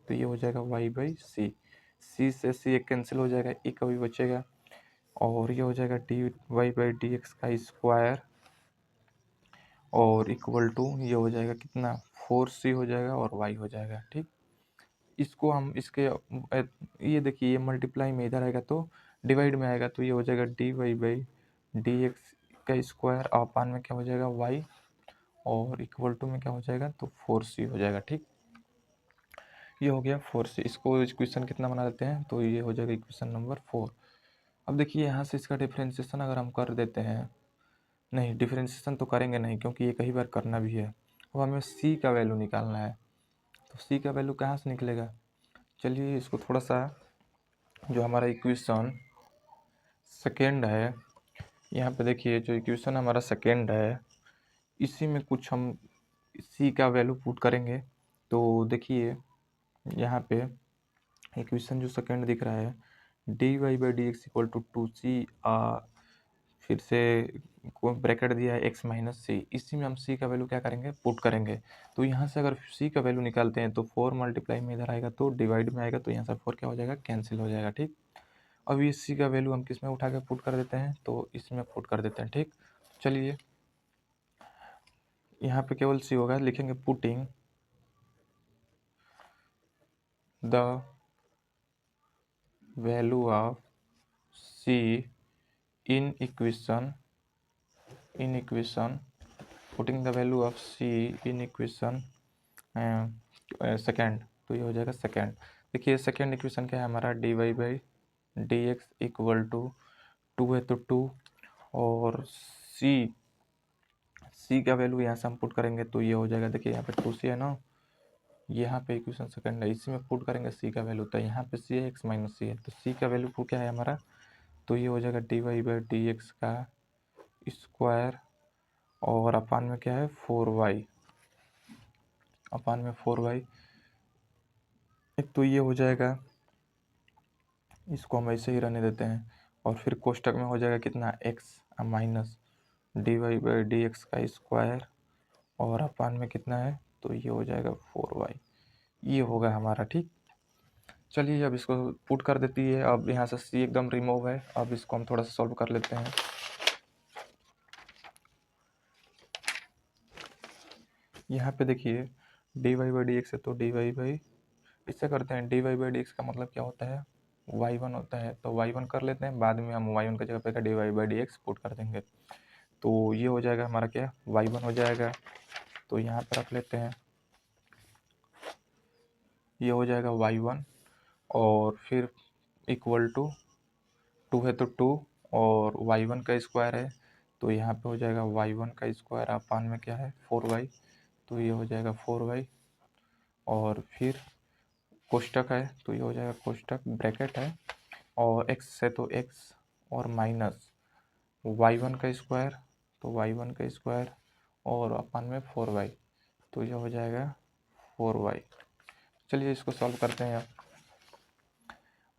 तो ये हो जाएगा वाई बाई सी, सी से सी एक कैंसिल हो जाएगा, एक कभी बचेगा, और ये हो जाएगा d y by d x का स्क्वायर और इक्वल टू ये हो जाएगा कितना, 4c हो जाएगा और y हो जाएगा। ठीक, इसको हम इसके ये देखिए ये मल्टीप्लाई में इधर आएगा तो डिवाइड में आएगा, तो ये हो जाएगा d y by d x का स्क्वायर अपान में क्या हो जाएगा y और इक्वल टू में क्या हो जाएगा, तो 4c हो जाएगा। ठीक, ये हो गया 4c। इसको इक्वेशन कितना बना लेते हैं, तो ये हो जाएगा इक्वेशन नंबर 4। अब देखिए यहाँ से इसका डिफ्रेंशिएशन अगर हम कर देते हैं, नहीं डिफ्रेंशिएशन तो करेंगे नहीं क्योंकि ये कई बार करना भी है। अब हमें c का वैल्यू निकालना है, तो c का वैल्यू कहाँ से निकलेगा, चलिए इसको थोड़ा सा, जो हमारा इक्वेशन सेकेंड है, यहाँ पे देखिए जो इक्वेशन हमारा सेकेंड है इसी में कुछ हम c का वैल्यू पुट करेंगे। तो देखिए यहाँ पे इक्वेशन जो सेकेंड दिख रहा है d y by d x equal to 2c, फिर से ब्रैकेट दिया है x माइनस सी, इसी में हम c का वैल्यू क्या करेंगे, पुट करेंगे। तो यहाँ से अगर c का वैल्यू निकालते हैं तो 4 मल्टीप्लाई में इधर आएगा तो डिवाइड में आएगा, तो यहाँ से 4 क्या हो जाएगा, कैंसिल हो जाएगा। ठीक, अब ये c का वैल्यू हम किस में उठा के पुट कर देते हैं, तो इसमें पुट कर देते हैं। ठीक, चलिए यहाँ पे केवल c होगा, लिखेंगे putting the value of c in equation putting the value of c in equation second, तो ये हो जाएगा सेकेंड। देखिए सेकेंड इक्वेशन क्या है हमारा, d y by d x equal to 2 है तो 2 और c का वैल्यू यहाँ से हम पुट करेंगे तो ये हो जाएगा, देखिए यहाँ पे 2c है ना, यहाँ पे इक्वेशन सेकेंड है, इसी में पुट करेंगे c का वैल्यू, तो यहाँ पे c है x माइनस सी है, तो c का वैल्यू क्या है हमारा, तो ये हो जाएगा d y by d x का स्क्वायर और अपान में क्या है 4y, अपान में 4y, एक तो ये हो जाएगा, इसको हम ऐसे ही रहने देते हैं, और फिर कोष्टक में हो जाएगा कितना x minus d y by d x का स्क्वायर और अपान में कितना है, तो ये हो जाएगा 4y, ये होगा हमारा। ठीक, चलिए अब इसको पुट कर देती है, अब यहाँ से c एकदम रिमूव है, अब इसको हम थोड़ा सा सॉल्व कर लेते हैं। यहाँ पे देखिए d y by d x है तो डी वाई बाई, इससे करते हैं d y by d x का मतलब क्या होता है, y1 होता है, तो y1 कर लेते हैं, बाद में हम y1 की जगह पे d y by d x put कर देंगे, तो ये हो जाएगा हमारा क्या, y1 हो जाएगा, तो यहाँ पर रख लेते हैं, ये हो जाएगा y1 और फिर इक्वल टू 2 है तो 2 और y1 का स्क्वायर है, तो यहाँ पे हो जाएगा y1 का स्क्वायर अपान में क्या है 4y, तो ये हो जाएगा 4y और फिर कोष्टक है तो ये हो जाएगा कोष्टक ब्रैकेट है और x है तो x और माइनस y1 का स्क्वायर, तो y1 का स्क्वायर और अपान में 4y, तो ये हो जाएगा 4y। चलिए इसको सॉल्व करते हैं आप,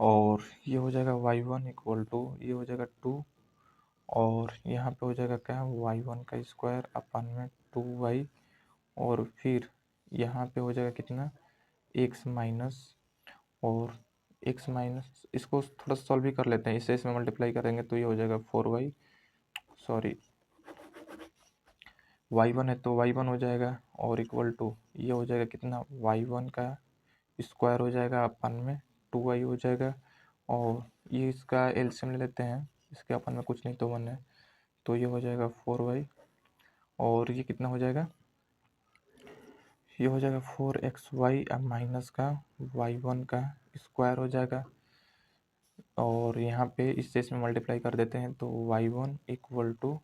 और ये हो जाएगा y1 इक्वल टू ये हो जाएगा 2 और यहाँ पे हो जाएगा क्या, y1 का स्क्वायर अपान में 2y और फिर यहाँ पे हो जाएगा कितना x माइनस और एक्स माइनस, इसको थोड़ा सॉल्व भी कर लेते हैं, इससे इसमें मल्टीप्लाई करेंगे तो ये हो जाएगा 4y, सॉरी y1 है तो y1 हो जाएगा, और इक्वल टू ये हो जाएगा कितना, y1 का स्क्वायर हो जाएगा अपन में 2y हो जाएगा, और ये इसका एलसीएम ले लेते हैं, इसके अपन में कुछ नहीं तो 1 है, तो ये हो जाएगा 4y, और ये कितना हो जाएगा, ये हो जाएगा 4xy अब माइनस का y1 का स्क्वायर हो जाएगा, और यहाँ पे इससे इसमें मल्टीप्लाई कर देते हैं तो y1 इक्वल टू,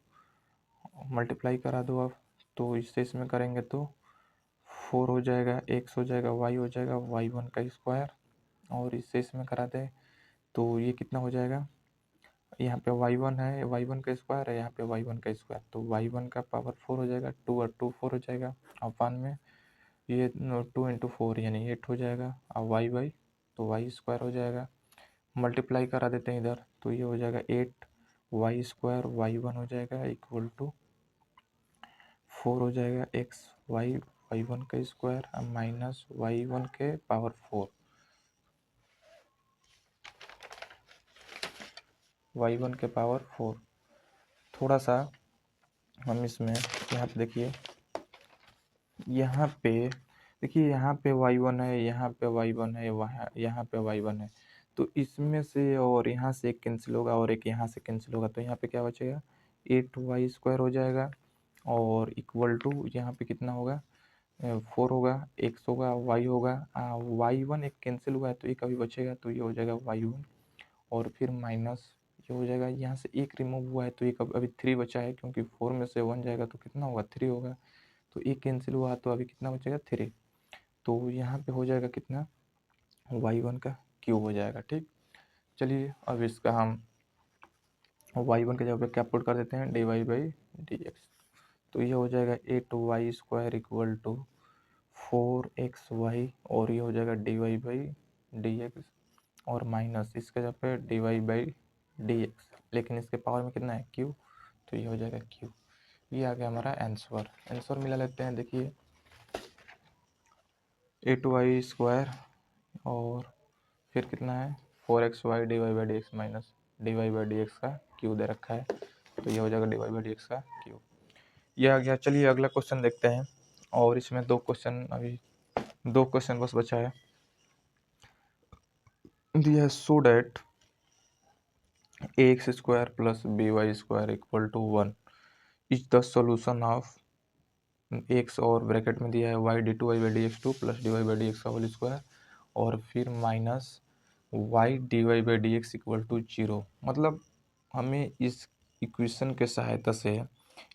मल्टीप्लाई करा दो अब, तो इससे इसमें करेंगे तो 4 हो जाएगा, x हो जाएगा, y हो जाएगा y1 का स्क्वायर, और इससे इसमें करा दे तो ये कितना हो जाएगा, यहाँ पे y1 है, y1 का स्क्वायर है, यहाँ पे y1 का स्क्वायर, तो y1 का पावर 4 हो जाएगा, 2 और 2 4 हो जाएगा, और 1 में ये 2 इंटू 4 यानी 8 हो जाएगा, और y तो वाई स्क्वायर हो जाएगा, मल्टीप्लाई करा देते हैं इधर तो ये हो जाएगा 8 वाई स्क्वायर y1 हो जाएगा इक्वल टू 4 हो जाएगा एक्स वाई y1 का स्क्वायर माइनस y1 के पावर 4, y1 के पावर 4। थोड़ा सा हम इसमें यहाँ पे देखिए, यहाँ पे देखिए, यहाँ पे y1 है, यहाँ पे y1 है, वहाँ यहाँ पे y1 है, तो इसमें से और यहाँ से एक कैंसिल होगा और एक यहाँ से कैंसिल होगा, तो यहाँ पे क्या बचेगा 8y स्क्वायर हो जाएगा, और इक्वल टू यहाँ पे कितना होगा 4 होगा, एक्स होगा, वाई होगा, y1 एक कैंसिल हुआ है तो एक अभी बचेगा तो ये हो जाएगा y1, और फिर माइनस ये हो जाएगा, यहाँ से एक रिमूव हुआ है तो एक अभी 3 बचा है, क्योंकि 4 में से 1 जाएगा तो कितना होगा 3 होगा, तो एक कैंसिल हुआ तो अभी कितना बचेगा 3, तो यहाँ पे हो जाएगा कितना y1 का क्यूब हो जाएगा। ठीक, चलिए अब इसका हम y1 के जगह पे क्या पुट कर देते हैं dy/dx, तो ये हो जाएगा 8y square equal to 4xy, और ये हो जाएगा dy/dx, और माइनस इसके जगह पे dy/dx, लेकिन इसके पावर में कितना है q, तो ये हो जाएगा q। ये आ गया हमारा आंसर। आंसर मिला लेते हैं, देखिए 8y स्क्वायर और फिर कितना है 4xy dy/dx माइनस dy/dx का क्यू दे रखा है, तो ये हो जाएगा dy/dx का क्यू। ये आ गया। चलिए अगला क्वेश्चन देखते हैं, और इसमें दो क्वेश्चन, अभी दो क्वेश्चन बस बचा है। दिया है so that ax square plus by square equal to 1 is the solution of x, और ब्रैकेट में दिया है y d2y/dx2 प्लस dy/dx का होल स्क्वायर, और फिर minus y dy/dx equal to 0। मतलब हमें इस इक्वेशन के सहायता से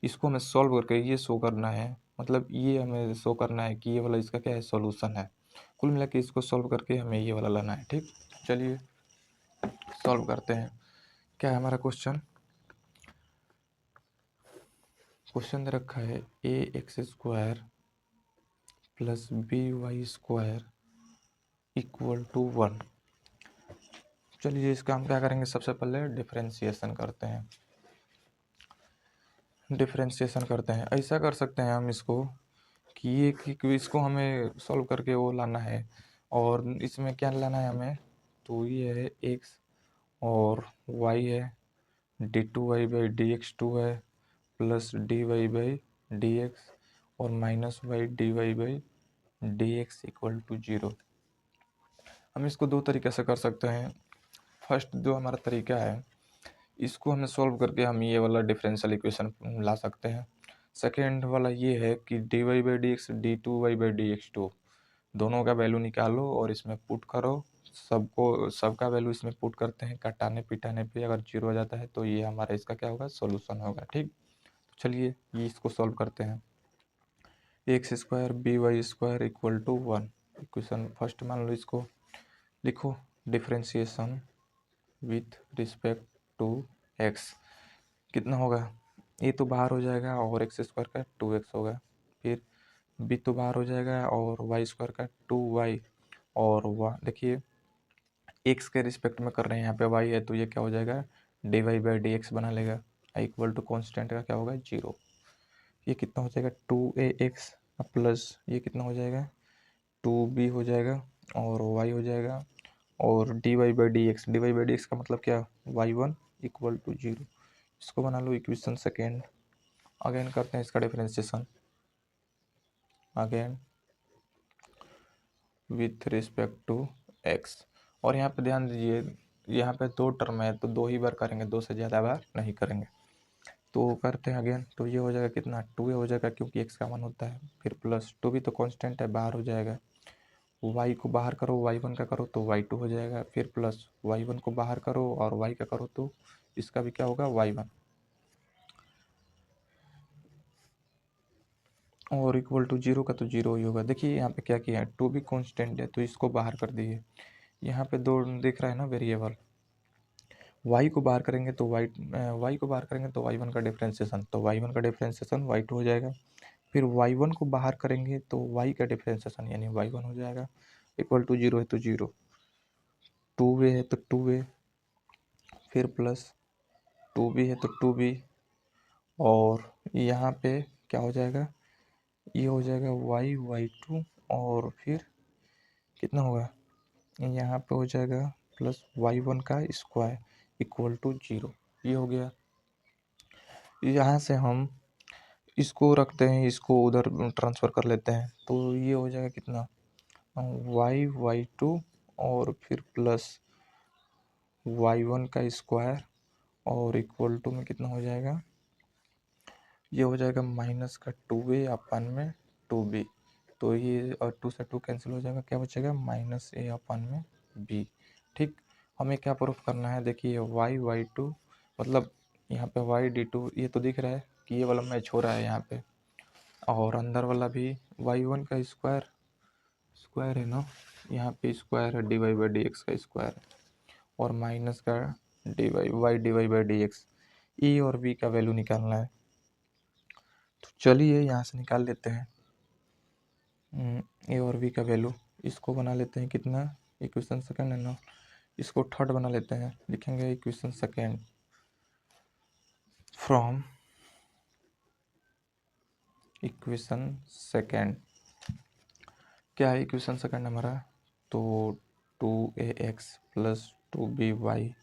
इसको हमें सॉल्व करके ये शो करना है, मतलब ये हमें शो करना है कि ये वाला इसका क्या है सॉल्यूशन है। कुल मिला के इसको सॉल्व करके हमें ये वाला लाना है। ठीक, चलिए सॉल्व करते हैं। क्या है हमारा क्वेश्चन, क्वेश्चन दे रखा है a x square plus b y square equal to 1। चलिए इसका हम क्या करेंगे, सबसे पहले डिफरेंशिएशन करते हैं। डिफरेंशिएशन करते हैं, ऐसा कर सकते हैं हम इसको कि ये कि इसको हमें सॉल्व करके वो लाना है, और इसमें क्या लाना है हमें, तो ये है एक्स और वाई है, d2y/dx2 है प्लस dy/dx, और minus Y dy/dx equal to 0। हम इसको दो तरीके से कर सकते हैं। फर्स्ट जो हमारा तरीका है, इसको हमें सॉल्व करके हम ये वाला डिफरेंशियल इक्वेशन ला सकते हैं। सेकेंड वाला ये है कि dy/dx d2y/dx2 दोनों का वैल्यू निकालो और इसमें पुट करो, सबका वैल्यू इसमें पुट करते हैं, कटाने पिटाने पे अगर 0 हो जाता है तो ये हमारा इसका क्या होगा सॉल्यूशन होगा। ठीक, तो चलिए ये इसको सॉल्व करते हैं। X square b y square equal to 1, equation first मान लो, इसको लिखो differentiation with respect to x कितना होगा, ए तो बाहर हो जाएगा और एक्स स्क्वायर का 2x होगा, फिर बी तो बाहर हो जाएगा और वाई स्क्वायर का 2y, और वाह देखिए एक्स के रिस्पेक्ट में कर रहे हैं, यहाँ पे वाई है तो ये क्या हो जाएगा dy/dx बना लेगा, इक्वल टू कॉन्स्टेंट का क्या होगा 0। ये कितना हो जाएगा 2ax प्लस ये कितना हो जाएगा 2b हो जाएगा, और y हो जाएगा और dy/dx का मतलब क्या, y1 इक्वल टू 0। इसको बना लो इक्वेशन सेकेंड। अगेन करते हैं इसका differentiation, again with respect to x। और यहाँ पे ध्यान दीजिए, यहाँ पे 2 टर्म है तो 2 ही बार करेंगे, 2 से ज़्यादा बार नहीं करेंगे। तो करते हैं अगेन, तो ये हो जाएगा कितना, 2a हो जाएगा क्योंकि x का मान होता है, फिर प्लस 2 भी तो कांस्टेंट है, बाहर हो जाएगा। y को बाहर करो, y1 का करो तो y2 हो जाएगा, फिर प्लस y1 को बाहर करो और y का करो तो इसका भी क्या होगा, y1। और इक्वल टू 0 का तो 0 ही होगा। देखिए यहाँ पे क्या किया है, 2 भी कांस्टेंट है तो इसको बाहर कर दिए। यहाँ पे 2 दिख रहा है ना वेरिएबल, y को बाहर करेंगे तो y को बाहर करेंगे तो y1 का डिफरेंशिएशन, तो y1 का डिफरेंशिएशन y2 हो जाएगा। फिर y1 को बाहर करेंगे तो y का डिफरेंशिएशन यानी y1 हो जाएगा। इक्वल टू 0 है तो 0, 2a है तो 2a, फिर प्लस 2b है तो 2b, और यहाँ पे क्या हो जाएगा, ये हो जाएगा y2, और फिर कितना होगा, यहाँ पे हो जाएगा प्लस y1 का स्क्वायर इक्वल टू 0। ये हो गया। यहाँ से हम इसको रखते हैं, इसको उधर ट्रांसफ़र कर लेते हैं, तो ये हो जाएगा कितना, y2 और फिर प्लस y1 का स्क्वायर और इक्वल टू में कितना हो जाएगा, ये हो जाएगा माइनस का 2a अपन में 2b, तो ये और 2 से 2 कैंसिल हो जाएगा, क्या बचेगा, माइनस a अपन में b। ठीक, हमें क्या प्रूफ करना है, देखिए y2 मतलब यहाँ पे y2 ये तो दिख रहा है कि ये वाला मैच हो रहा है यहाँ पे, और अंदर वाला भी y1 का स्क्वायर है ना, यहाँ पे स्क्वायर है dy/dx का स्क्वायर, और माइनस का dy/dx। e और b का वैल्यू निकालना है, तो चलिए यहाँ से निकाल लेते हैं ए और बी का वैल्यू। इसको बना लेते हैं कितना, इक्वेशन सेकेंड है ना, इसको थर्ड बना लेते हैं, लिखेंगे equation second from equation second. क्या है इक्वेशन सेकेंड हमारा, तो 2ax प्लस 2by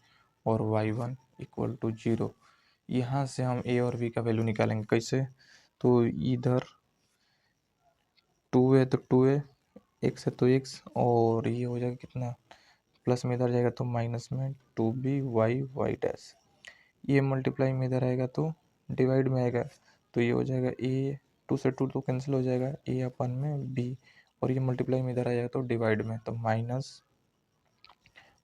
और y1 इक्वल टू 0। यहाँ से हम ए और बी का वैल्यू निकालेंगे कैसे, तो इधर 2 है तो 2a, x है तो x, और ये हो जाएगा कितना, प्लस में इधर जाएगा तो माइनस में 2by डैश, ये मल्टीप्लाई में इधर आएगा तो डिवाइड में आएगा, तो ये हो जाएगा ए, 2 से 2 तो कैंसिल हो जाएगा, ए अपन में बी, और ये मल्टीप्लाई में इधर आ जाएगा तो डिवाइड में, तो माइनस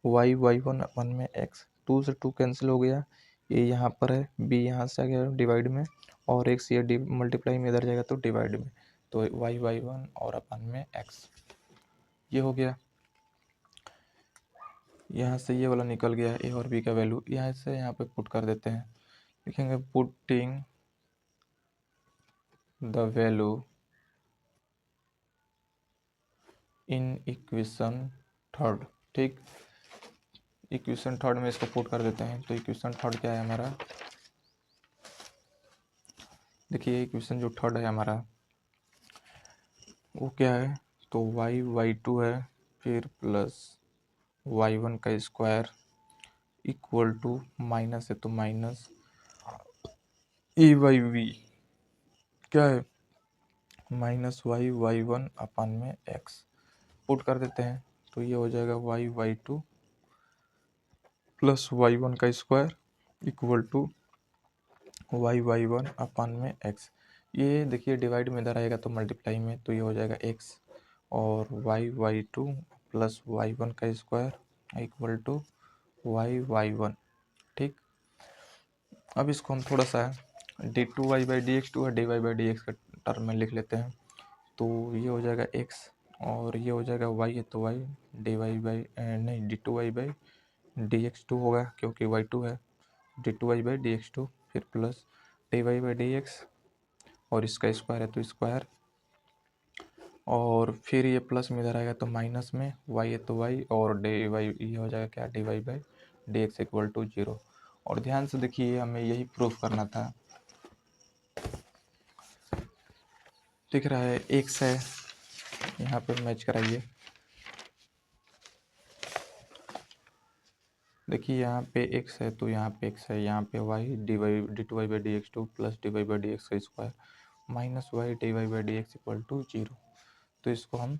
y1 अपन में x, 2 से 2 कैंसिल हो गया, ये यहाँ पर है, b यहाँ से आ गया डिवाइड में, और x ये मल्टीप्लाई में इधर जाएगा तो डिवाइड में, तो y1 और अपन में x, ये हो गया। यहाँ से ये वाला निकल गया ए और बी का वैल्यू, यहाँ से यहाँ पे पुट कर देते हैं, लिखेंगे putting the value in equation third. ठीक, इक्वेशन थर्ड में इसको पुट कर देते हैं, तो इक्वेशन थर्ड क्या है हमारा, देखिए इक्वेशन जो थर्ड है हमारा वो क्या है, तो y2 है, फिर प्लस y1 का स्क्वायर इक्वल टू माइनस है तो माइनस a/v, क्या है, माइनस y1 अपन में x, पुट कर देते हैं, तो ये हो जाएगा y2 प्लस y1 का स्क्वायर इक्वल टू y1 अपन में x। ये देखिए डिवाइड में इधर आएगा तो मल्टीप्लाई में, तो ये हो जाएगा x, और y2 प्लस y1 का स्क्वायर इक्वल टू y1। ठीक, अब इसको हम थोड़ा सा d2y/dx और dy/dx के टर्म में लिख लेते हैं, तो ये हो जाएगा x, और ये हो जाएगा y है तो y, नहीं d2y/dx2 होगा क्योंकि y2 है, d2y/dx2, फिर प्लस dy/dx, और इसका स्क्वायर है तो स्क्वायर, और फिर ये प्लस में इधर आएगा तो माइनस में, y है तो y, और dy ये हो जाएगा क्या, dy/dx इक्वल टू 0। और ध्यान से देखिए हमें यही प्रूफ करना था, दिख रहा है x है, यहाँ पे मैच कराइए, देखिए यहाँ पे x है तो यहाँ पे x है, यहाँ पे y dy/dx2 प्लस dy/dx का square minus y dy/dx equal to 0। तो इसको हम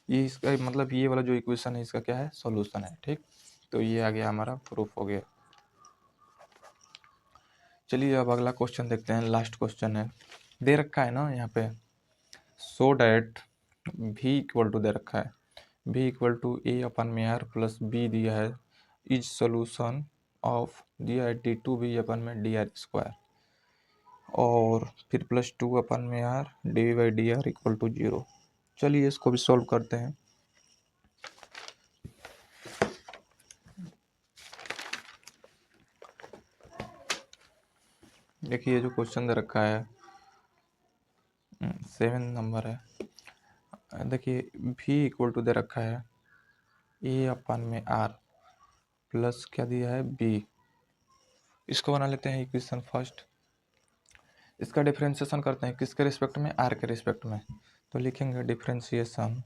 ये इसका मतलब ये वाला जो इक्वेशन है इसका क्या है, सॉल्यूशन है। ठीक, तो ये आ गया हमारा, प्रूफ हो गया। चलिए अब अगला क्वेश्चन देखते हैं, लास्ट क्वेश्चन है। दे रखा है ना यहाँ पे, so that v equal to दे रखा है, v इक्वल टू a अपन में r प्लस b दिया है, इज सोल्यूशन ऑफ दिया है d2v अपन में dr स्क्वायर, और फिर प्लस 2 अपन में r dy/dr इक्वल टू 0। चलिए इसको भी सॉल्व करते हैं। देखिए जो क्वेश्चन दे रखा है 7 नंबर है। देखिए v इक्वल टू दे रखा है a अपन में r प्लस क्या दिया है b। इसको बना लेते हैं इक्वेशन फर्स्ट। इसका डिफरेंशिएशन करते हैं किसके रिस्पेक्ट में, r के रिस्पेक्ट में। तो लिखेंगे differentiation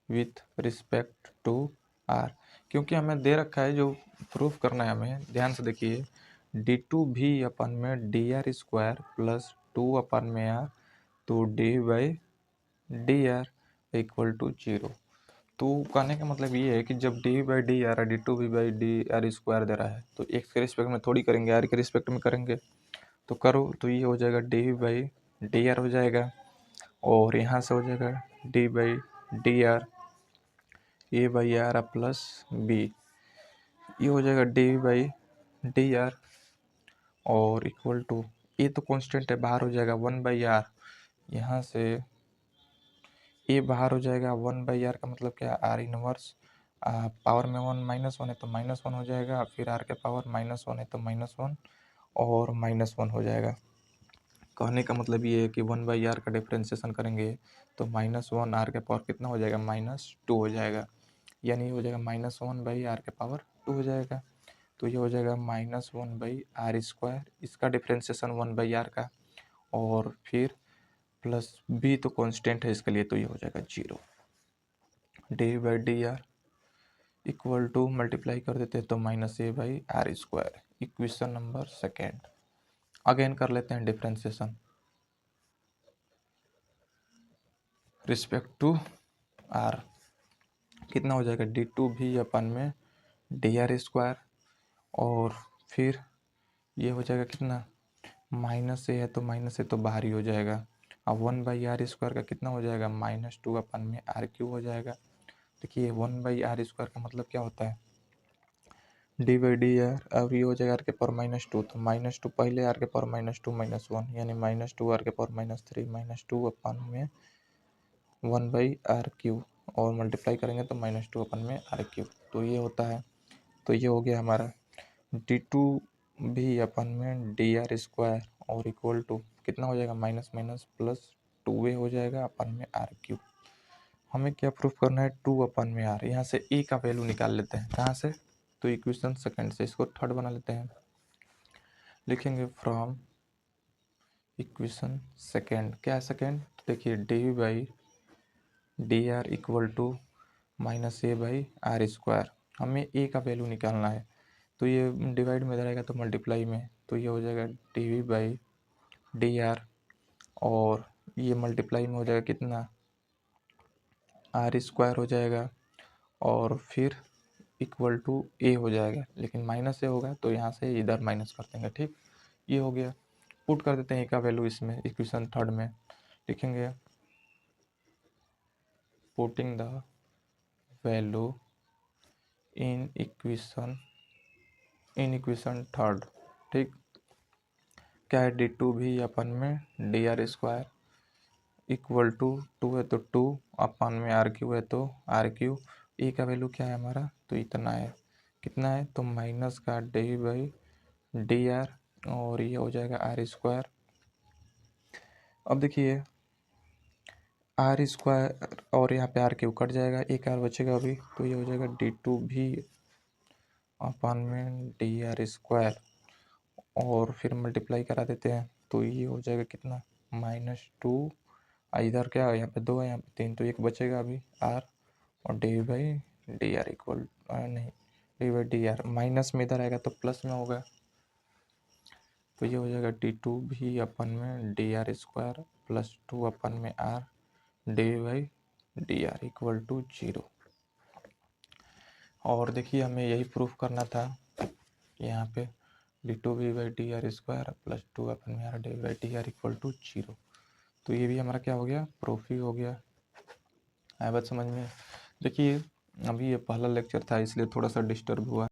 with respect to r, क्योंकि हमें दे रखा है जो प्रूफ करना है हमें, ध्यान से देखिए, d2v अपन में dr स्क्वायर प्लस 2 अपन में r, तो dy/dr इक्वल टू 0। तो कहने का मतलब ये है कि जब dy/dr d2v/dr स्क्वायर दे रहा है तो x के रिस्पेक्ट में थोड़ी करेंगे, r के रिस्पेक्ट में करेंगे। तो करो तो ये हो जाएगा dy/dr हो जाएगा, और यहाँ से हो जाएगा dy/dr a/r प्लस b, ये हो जाएगा dy/dr, और इक्वल टू ये तो कांस्टेंट है, बाहर हो जाएगा 1/r, यहाँ से ए बाहर हो जाएगा, 1/r का मतलब क्या है, r इनवर्स, पावर में 1 -1 है तो -1 हो जाएगा, फिर r के पावर -1 है तो -1 और -1 हो जाएगा। कहने का मतलब ये है कि 1/r का डिफ्रेंशिएशन करेंगे तो -1 r के पावर कितना हो जाएगा, -2 हो जाएगा, यानी हो जाएगा -1/r के पावर 2 हो जाएगा। तो ये हो जाएगा -1/r स्क्वायर, इसका डिफ्रेंशिएशन 1/r का, और फिर प्लस b तो कांस्टेंट है इसके लिए, तो ये हो जाएगा 0। dy/dr इक्वल टू मल्टीप्लाई कर देते हैं तो -a/r square, equation number second. Again कर लेते हैं डिफ्रेंशिएशन रिस्पेक्ट टू r, कितना हो जाएगा d2v अपन में dr स्क्वायर, और फिर ये हो जाएगा कितना, माइनस ए है तो माइनस ए तो बाहर ही हो जाएगा, अब 1/r स्क्वायर का कितना हो जाएगा, -2 अपन में r³ हो जाएगा। देखिए 1/r स्क्वायर का मतलब क्या होता है, dy/dr, अब ये हो जाएगा r के पावर -2, तो -2 पहले r के पावर -2 -1 यानी -2 r के पावर -3 -2 अपन में 1/r³, और मल्टीप्लाई करेंगे तो -2 अपन में r³, तो ये होता है। तो ये हो गया हमारा d2v अपन में dr स्क्वायर, और इक्वल टू कितना हो जाएगा, माइनस माइनस प्लस 2a हो जाएगा अपन में r³। हमें क्या प्रूफ करना है, 2 अपन में r, यहाँ से a का वैल्यू निकाल लेते हैं, कहाँ से, तो इक्वेशन सेकंड से, इसको थर्ड बना लेते हैं। लिखेंगे फ्रॉम इक्वेशन सेकंड, क्या है सेकंड, देखिए dy/dr equal to -a/r square, हमें a का वैल्यू निकालना है, तो ये डिवाइड में रहेगा तो मल्टीप्लाई में, तो ये हो जाएगा dv/dr, और ये मल्टीप्लाई में हो जाएगा कितना, r स्क्वायर हो जाएगा, और फिर इक्वल टू a हो जाएगा, लेकिन माइनस a होगा तो यहाँ से इधर माइनस कर देंगे। ठीक, ये हो गया, पुट कर देते हैं a का वैल्यू इसमें, इक्वेशन थर्ड में लिखेंगे putting the value in equation third. ठीक, क्या है, d2v अपन में dr स्क्वायर इक्वल टू 2 है तो 2 अपन में r³ है तो r³, a का वैल्यू क्या है हमारा, तो इतना है, कितना है, तो माइनस का dy/dr, और ये हो जाएगा r स्क्वायर। अब देखिए r स्क्वायर और यहाँ पे r³ कट जाएगा, एक r बचेगा अभी, तो ये हो जाएगा d2v अपन में dr स्क्वायर, और फिर मल्टीप्लाई करा देते हैं तो ये हो जाएगा कितना, -2, इधर क्या है, यहाँ पे 2 है, यहाँ पे 3, तो एक बचेगा अभी r, और dy/dr इक्वल नहीं D by d are, minus में इधर आएगा तो प्लस में होगा, तो ये हो जाएगा डी टू भी अपन में d r square plus 2 upon में r d by d r equal to 0। और देखिए हमें यही प्रूफ करना था यहाँ पे, d two v by d r square plus 2 upon में r d by d r equal to 0। तो ये भी हमारा क्या हो गया, प्रूफ ही हो गया। आया बात समझ में। देखिए अभी ये पहला लेक्चर था इसलिए थोड़ा सा डिस्टर्ब हुआ,